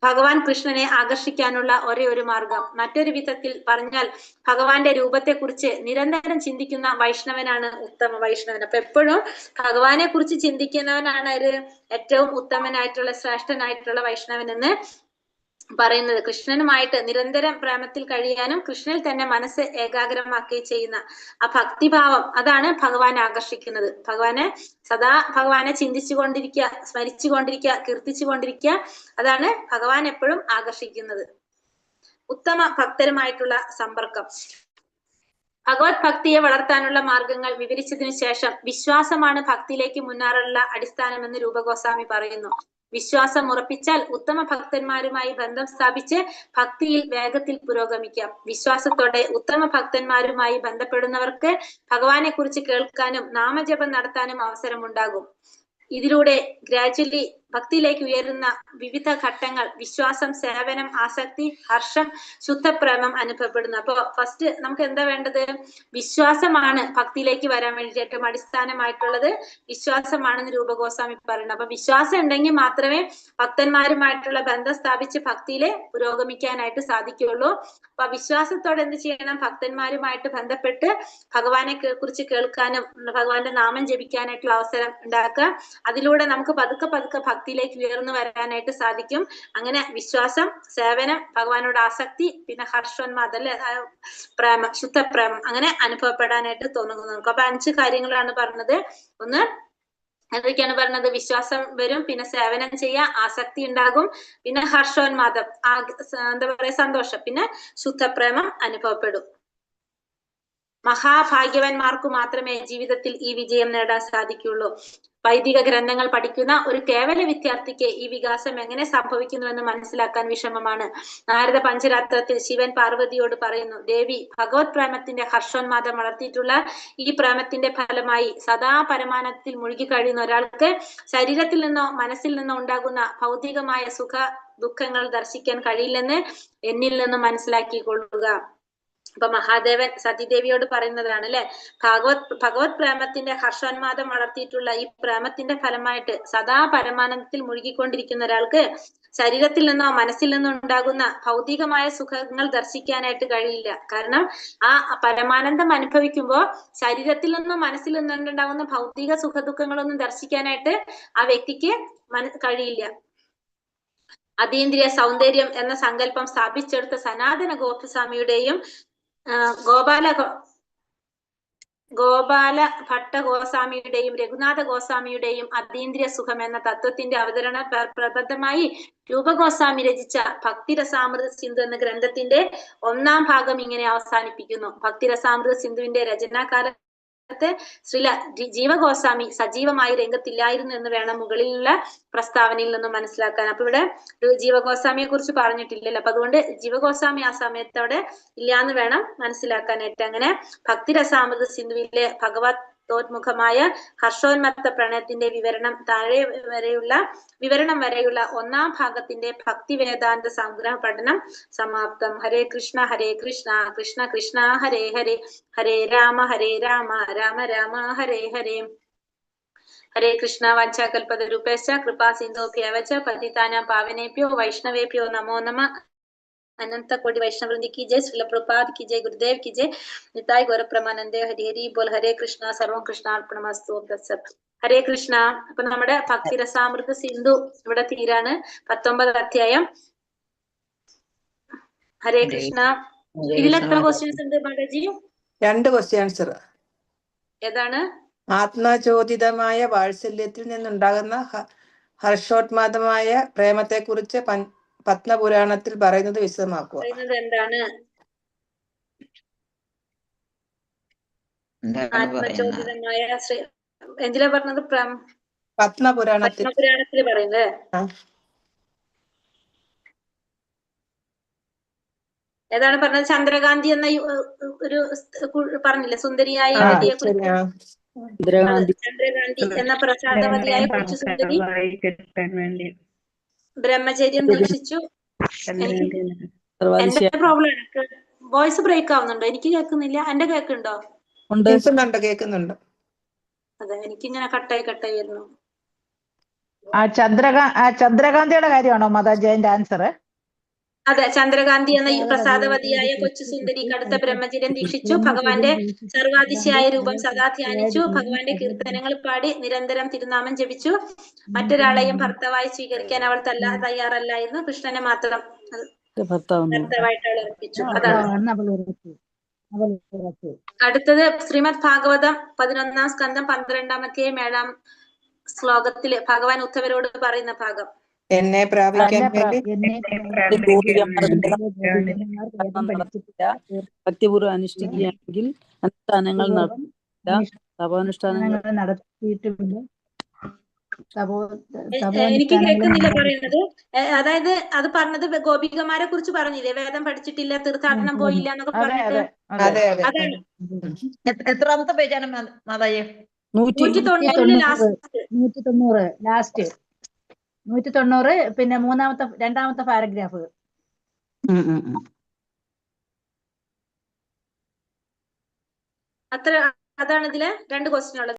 ഭഗവാൻ കൃഷ്ണനെ ആകർഷിക്കാനുള്ള ഒരേ ഒരു മാർഗം. മറ്റൊരു വിധത്തിൽ പറഞ്ഞാൽ ഭഗവാന്റെ രൂപത്തെ കുറിച്ച് നിരന്തരം ചിന്തിക്കുന്ന വൈഷ്ണവനാണ് ഉത്തമ വൈഷ്ണവൻ. അപ്പൊ എപ്പോഴും ഭഗവാനെ കുറിച്ച് ചിന്തിക്കുന്നവനാണ് ഏറ്റവും ഉത്തമനായിട്ടുള്ള ശ്രേഷ്ഠനായിട്ടുള്ള വൈഷ്ണവൻ എന്ന് പറയുന്നത്. കൃഷ്ണനുമായിട്ട് നിരന്തരം പ്രേമത്തിൽ കഴിയാനും കൃഷ്ണനിൽ തന്നെ മനസ്സ് ഏകാഗ്രമാക്കുകയും ചെയ്യുന്ന ആ ഭക്തിഭാവം, അതാണ് ഭഗവാനെ ആകർഷിക്കുന്നത്. ഭഗവാനെ ചിന്തിച്ചുകൊണ്ടിരിക്കുക, സ്മരിച്ചുകൊണ്ടിരിക്കുക, കീർത്തിച്ചുകൊണ്ടിരിക്കുക, അതാണ് ഭഗവാൻ എപ്പോഴും ആകർഷിക്കുന്നത്. ഉത്തമ ഭക്തരുമായിട്ടുള്ള സമ്പർക്കം. ഭഗവത് ഭക്തിയെ വളർത്താനുള്ള മാർഗങ്ങൾ വിവരിച്ചതിനു ശേഷം വിശ്വാസമാണ് ഭക്തിയിലേക്ക് മുന്നേറാനുള്ള അടിസ്ഥാനമെന്ന് രൂപഗോസ്വാമി പറയുന്നു. വിശ്വാസം ഉറപ്പിച്ചാൽ ഉത്തമ ഭക്തന്മാരുമായി ബന്ധം സ്ഥാപിച്ച് ഭക്തിയിൽ വേഗത്തിൽ പുരോഗമിക്കാം. വിശ്വാസത്തോടെ ഉത്തമ ഭക്തന്മാരുമായി ബന്ധപ്പെടുന്നവർക്ക് ഭഗവാനെ കുറിച്ച് കേൾക്കാനും നാമജപം നടത്താനും അവസരമുണ്ടാകും. ഇതിലൂടെ ഗ്രാജുവലി ഭക്തിയിലേക്ക് ഉയരുന്ന വിവിധ ഘട്ടങ്ങൾ വിശ്വാസം, സേവനം, ആസക്തി, ഹർഷം, ശുദ്ധപ്രേമം അനുഭവപ്പെടുന്നു. അപ്പൊ ഫസ്റ്റ് നമുക്ക് എന്താ വേണ്ടത്? വിശ്വാസമാണ് ഭക്തിയിലേക്ക് വരാൻ വേണ്ടി ഏറ്റവും അടിസ്ഥാനമായിട്ടുള്ളത്. വിശ്വാസമാണെന്ന് രൂപഗോസ്വാമി പറയുന്നത്. അപ്പൊ വിശ്വാസം ഉണ്ടെങ്കിൽ മാത്രമേ ഭക്തന്മാരുമായിട്ടുള്ള ബന്ധം സ്ഥാപിച്ച് ഭക്തിയിലെ പുരോഗമിക്കാനായിട്ട് സാധിക്കുകയുള്ളൂ. അപ്പൊ വിശ്വാസത്തോടെ എന്ത് ചെയ്യണം? ഭക്തന്മാരുമായിട്ട് ബന്ധപ്പെട്ട് ഭഗവാനെ കുറിച്ച് കേൾക്കാനും ഭഗവാന്റെ നാമം ജപിക്കാനായിട്ടുള്ള അവസരം ഉണ്ടാക്കുക. അതിലൂടെ നമുക്ക് പതുക്കെ പതുക്കെ ഭക്തിയിലേക്ക് ഉയർന്നു വരാനായിട്ട് സാധിക്കും. അങ്ങനെ വിശ്വാസം, സേവനം, ഭഗവാനോട് ആസക്തി, പിന്നെ ഹർഷോന്മാദം അല്ലെ, പ്രേമം, ശുദ്ധപ്രേമം അങ്ങനെ അനുഭവപ്പെടാനായിട്ട് തോന്നുന്നു നമുക്ക്. അപ്പൊ 5 കാര്യങ്ങളാണ് പറഞ്ഞത്. ഒന്ന്, എന്തൊക്കെയാണ് പറഞ്ഞത്? വിശ്വാസം വരും, പിന്നെ സേവനം ചെയ്യാം, ആസക്തി ഉണ്ടാകും, പിന്നെ ഹർഷോന്മാദം, എന്താ പറയാ, സന്തോഷം, പിന്നെ ശുദ്ധപ്രേമം അനുഭവപ്പെടും. മഹാഭാഗ്യവാന്മാർക്കു മാത്രമേ ജീവിതത്തിൽ ഈ വിജയം നേടാൻ സാധിക്കുകയുള്ളൂ. വൈദിക ഗ്രന്ഥങ്ങൾ പഠിക്കുന്ന ഒരു കേവല വിദ്യാർത്ഥിക്ക് ഈ വികാസം എങ്ങനെ സംഭവിക്കുന്നുവെന്ന് മനസ്സിലാക്കാൻ വിഷമമാണ്. നാരദ പഞ്ചരാത്രത്തിൽ ശിവൻ പാർവതിയോട് പറയുന്നു, ദേവി, ഭഗവത് പ്രേമത്തിന്റെ ഹർഷോന്മാദം വളർത്തിയിട്ടുള്ള ഈ പ്രേമത്തിന്റെ ഫലമായി സദാ പരമാനന്ദത്തിൽ മുഴുകി കഴിയുന്ന ഒരാൾക്ക് ശരീരത്തിൽ നിന്നോ മനസ്സിൽ നിന്നോ ഉണ്ടാകുന്ന ഭൗതികമായ സുഖ ദുഃഖങ്ങൾ ദർശിക്കാൻ കഴിയില്ലെന്ന് എന്നിൽ നിന്നും മനസ്സിലാക്കിക്കൊള്ളുക. അപ്പൊ മഹാദേവൻ സതീദേവിയോട് പറയുന്നതാണ് അല്ലെ, ഭഗവത് പ്രേമത്തിന്റെ ഹർഷോന്മാദം വളർത്തിയിട്ടുള്ള ഈ പ്രേമത്തിന്റെ ഫലമായിട്ട് സദാ പരമാനന്ദത്തിൽ മുഴുകിക്കൊണ്ടിരിക്കുന്ന ഒരാൾക്ക് ശരീരത്തിൽ നിന്നോ മനസ്സിൽ നിന്നോ ഉണ്ടാകുന്ന ഭൗതികമായ സുഖങ്ങൾ ദർശിക്കാനായിട്ട് കഴിയില്ല. കാരണം ആ പരമാനന്ദം അനുഭവിക്കുമ്പോൾ ശരീരത്തിൽ നിന്നോ മനസ്സിൽ നിന്നോ ഉണ്ടാകുന്ന ഭൗതിക സുഖദുഃഖങ്ങളൊന്നും ദർശിക്കാനായിട്ട് ആ വ്യക്തിക്ക് കഴിയില്ല. അതീന്ദ്രിയ സൗന്ദര്യം എന്ന സങ്കല്പം സ്ഥാപിച്ചെടുത്ത സനാതന ഗോപസ്വാമിയുടെയും ഗോപാല ഭട്ട ഗോസ്വാമിയുടെയും രഘുനാഥ ഗോസ്വാമിയുടെയും അതീന്ദ്രിയ സുഖം എന്ന തത്വത്തിന്റെ അവതരണ പ്രബന്ധമായി രൂപഗോസ്വാമി രചിച്ച ഭക്തിരസാമൃത സിന്ധു എന്ന ഗ്രന്ഥത്തിന്റെ 1-ാം ഭാഗം ഇങ്ങനെ അവസാനിപ്പിക്കുന്നു. ഭക്തിരസാമൃത സിന്ധുവിന്റെ രചനാകാലം ശ്രീല ജീവഗോസ്വാമി സജീവമായി രംഗത്തില്ലായിരുന്നു എന്ന് വേണം മുകളിലുള്ള പ്രസ്താവനയിൽ നിന്നും മനസ്സിലാക്കാൻ. അപ്പൊ ഇവിടെ ജീവഗോസ്വാമിയെ കുറിച്ച് പറഞ്ഞിട്ടില്ലല്ലോ. അപ്പൊ അതുകൊണ്ട് ജീവഗോസ്വാമി ആ സമയത്ത് അവിടെ ഇല്ലാന്ന് വേണം മനസ്സിലാക്കാനായിട്ട്. അങ്ങനെ ഭക്തിരസാമൃത സിന്ധുവിലെ ഭഗവതോന്മുഖമായ ഹർഷോന്മത്ത പ്രണയത്തിന്റെ വിവരണം വരെയുള്ള ഒന്നാം ഭാഗത്തിന്റെ ഭക്തി വേദാന്ത സംഗ്രഹ പഠനം സമാപ്തം. ഹരേ കൃഷ്ണ കൃഷ്ണ കൃഷ്ണ ഹരേ ഹരേ, ഹരേ രാമ രാമ രാമ ഹരേ ഹരേ. ഹരേ കൃഷ്ണ. വാഞ്ചാകൽപതരൂപേശ്ച കൃപാ സിന്ധോഭ്യവ ച പതിതാനാം പാവനേഭ്യോ വൈഷ്ണവേഭ്യോ നമോ നമഃ. अनंत कोटि वैष्णव वृंद की जय, श्रील प्रभुपाद की जय, गुरुदेव की जय, निताय गौर प्रमानंदे. हरि हरि बोल. हरे കൃഷ്ണ. സർവം കൃഷ്ണാർപ്പണമസ്തു. തത്സത്. ഹരേ കൃഷ്ണ. അപ്പൊ നമ്മുടെ ഭക്തിരസാമൃത സിന്ധു ഇവിടെ തീരാണ്. 19 അധ്യായം. ഹരേ കൃഷ്ണ. ഇതിൽ എത്ര ക്വസ്റ്റ്യൻസ് ഉണ്ട് മാതാജി? 2 question answer. ഏതാണ്? ആത്മചോദിതമായ വാത്സല്യത്തിൽ നിന്നുണ്ടാകുന്ന ഹർഷോന്മാദമായ പ്രേമത്തെ കുറിച്ച് പത്മപുരാണത്തിൽ പറയുന്നത് വിശദമാക്കുക. എന്താണ്? ആത്മചോദിതമായ എന്തിലാ പറഞ്ഞത്? പത്മപുരാണത്തിൽ പറയുന്നത്. ഏതാണ് പറഞ്ഞത്? ചന്ദ്രകാന്തി എന്ന ഒരു പറഞ്ഞില്ലേ, സുന്ദരിയായ യുവതിയെ കുറിച്ച്. ചന്ദ്രകാന്തി എന്ന പ്രസാദവതിയായ കൊച്ചു സുന്ദരി ബ്രഹ്മചര്യം ദീക്ഷിച്ചു. എന്റെ പ്രോബ്ലം ആണ്, വോയിസ് ബ്രേക്ക് ആവുന്നുണ്ടോ? എനിക്ക് കേൾക്കുന്നില്ല. എന്റെ കേൾക്കുന്നുണ്ടോ? കേൾക്കുന്നുണ്ട്. അതെ, എനിക്കിങ്ങനെ കട്ടായി വരുന്നു. ചന്ദ്രകാന്തിയുടെ കാര്യമാണോ മാതാജി അതിന്റെ ആൻസർ? അതെ, ചന്ദ്രകാന്തി എന്ന പ്രസാദവതിയായ കൊച്ചു സുന്ദരി കടുത്ത ബ്രഹ്മചര്യം ദീക്ഷിച്ചു. ഭഗവാന്റെ സർവാതിശയായ രൂപം സദാ ധ്യാനിച്ചു. ഭഗവാന്റെ കീർത്തനങ്ങൾ പാടി നിരന്തരം തിരുനാമം ജപിച്ചു. മറ്റൊരാളെയും ഭർത്താവായി സ്വീകരിക്കാൻ അവൾ തയ്യാറല്ലായിരുന്നു. കൃഷ്ണനെ മാത്രം ഭർത്താവായിട്ട് അവൾ അർപ്പിച്ചു. അതാണ്. അടുത്തത് ശ്രീമദ് ഭാഗവതം 11-ാം സ്കന്ധം 12-ാം അധ്യായം 7-ാം ശ്ലോകത്തില് ഭഗവാൻ ഉദ്ധവരോട് പറയുന്ന ഭാഗം. എന്നെ പ്രാപിക്കാൻ ഭക്തിപൂർവ്വം അനുഷ്ഠിക്കുകയാണെങ്കിൽ അനുഷ്ഠാനങ്ങൾ നടത്തിയിട്ടുമില്ല. എനിക്ക് കേൾക്കുന്നില്ല പറയുന്നത്. അതായത് അത് പറഞ്ഞത് ഗോപികമാരെ കുറിച്ച് പറഞ്ഞില്ലേ, വേദം പഠിച്ചിട്ടില്ല, തീർത്ഥാടനം പോയില്ല എന്നൊക്കെ പറഞ്ഞിട്ട്. അതാണ്. എത്രാമത്തെ പേജാണ് മാതാജി? 190 ലാസ്റ്റ് 190. പിന്നെ 2ാമത്തെ പാരഗ്രാഫ്. അതാണ് ഇതില് 2 ക്വസ്റ്റ്യൻ ഉള്ളത്.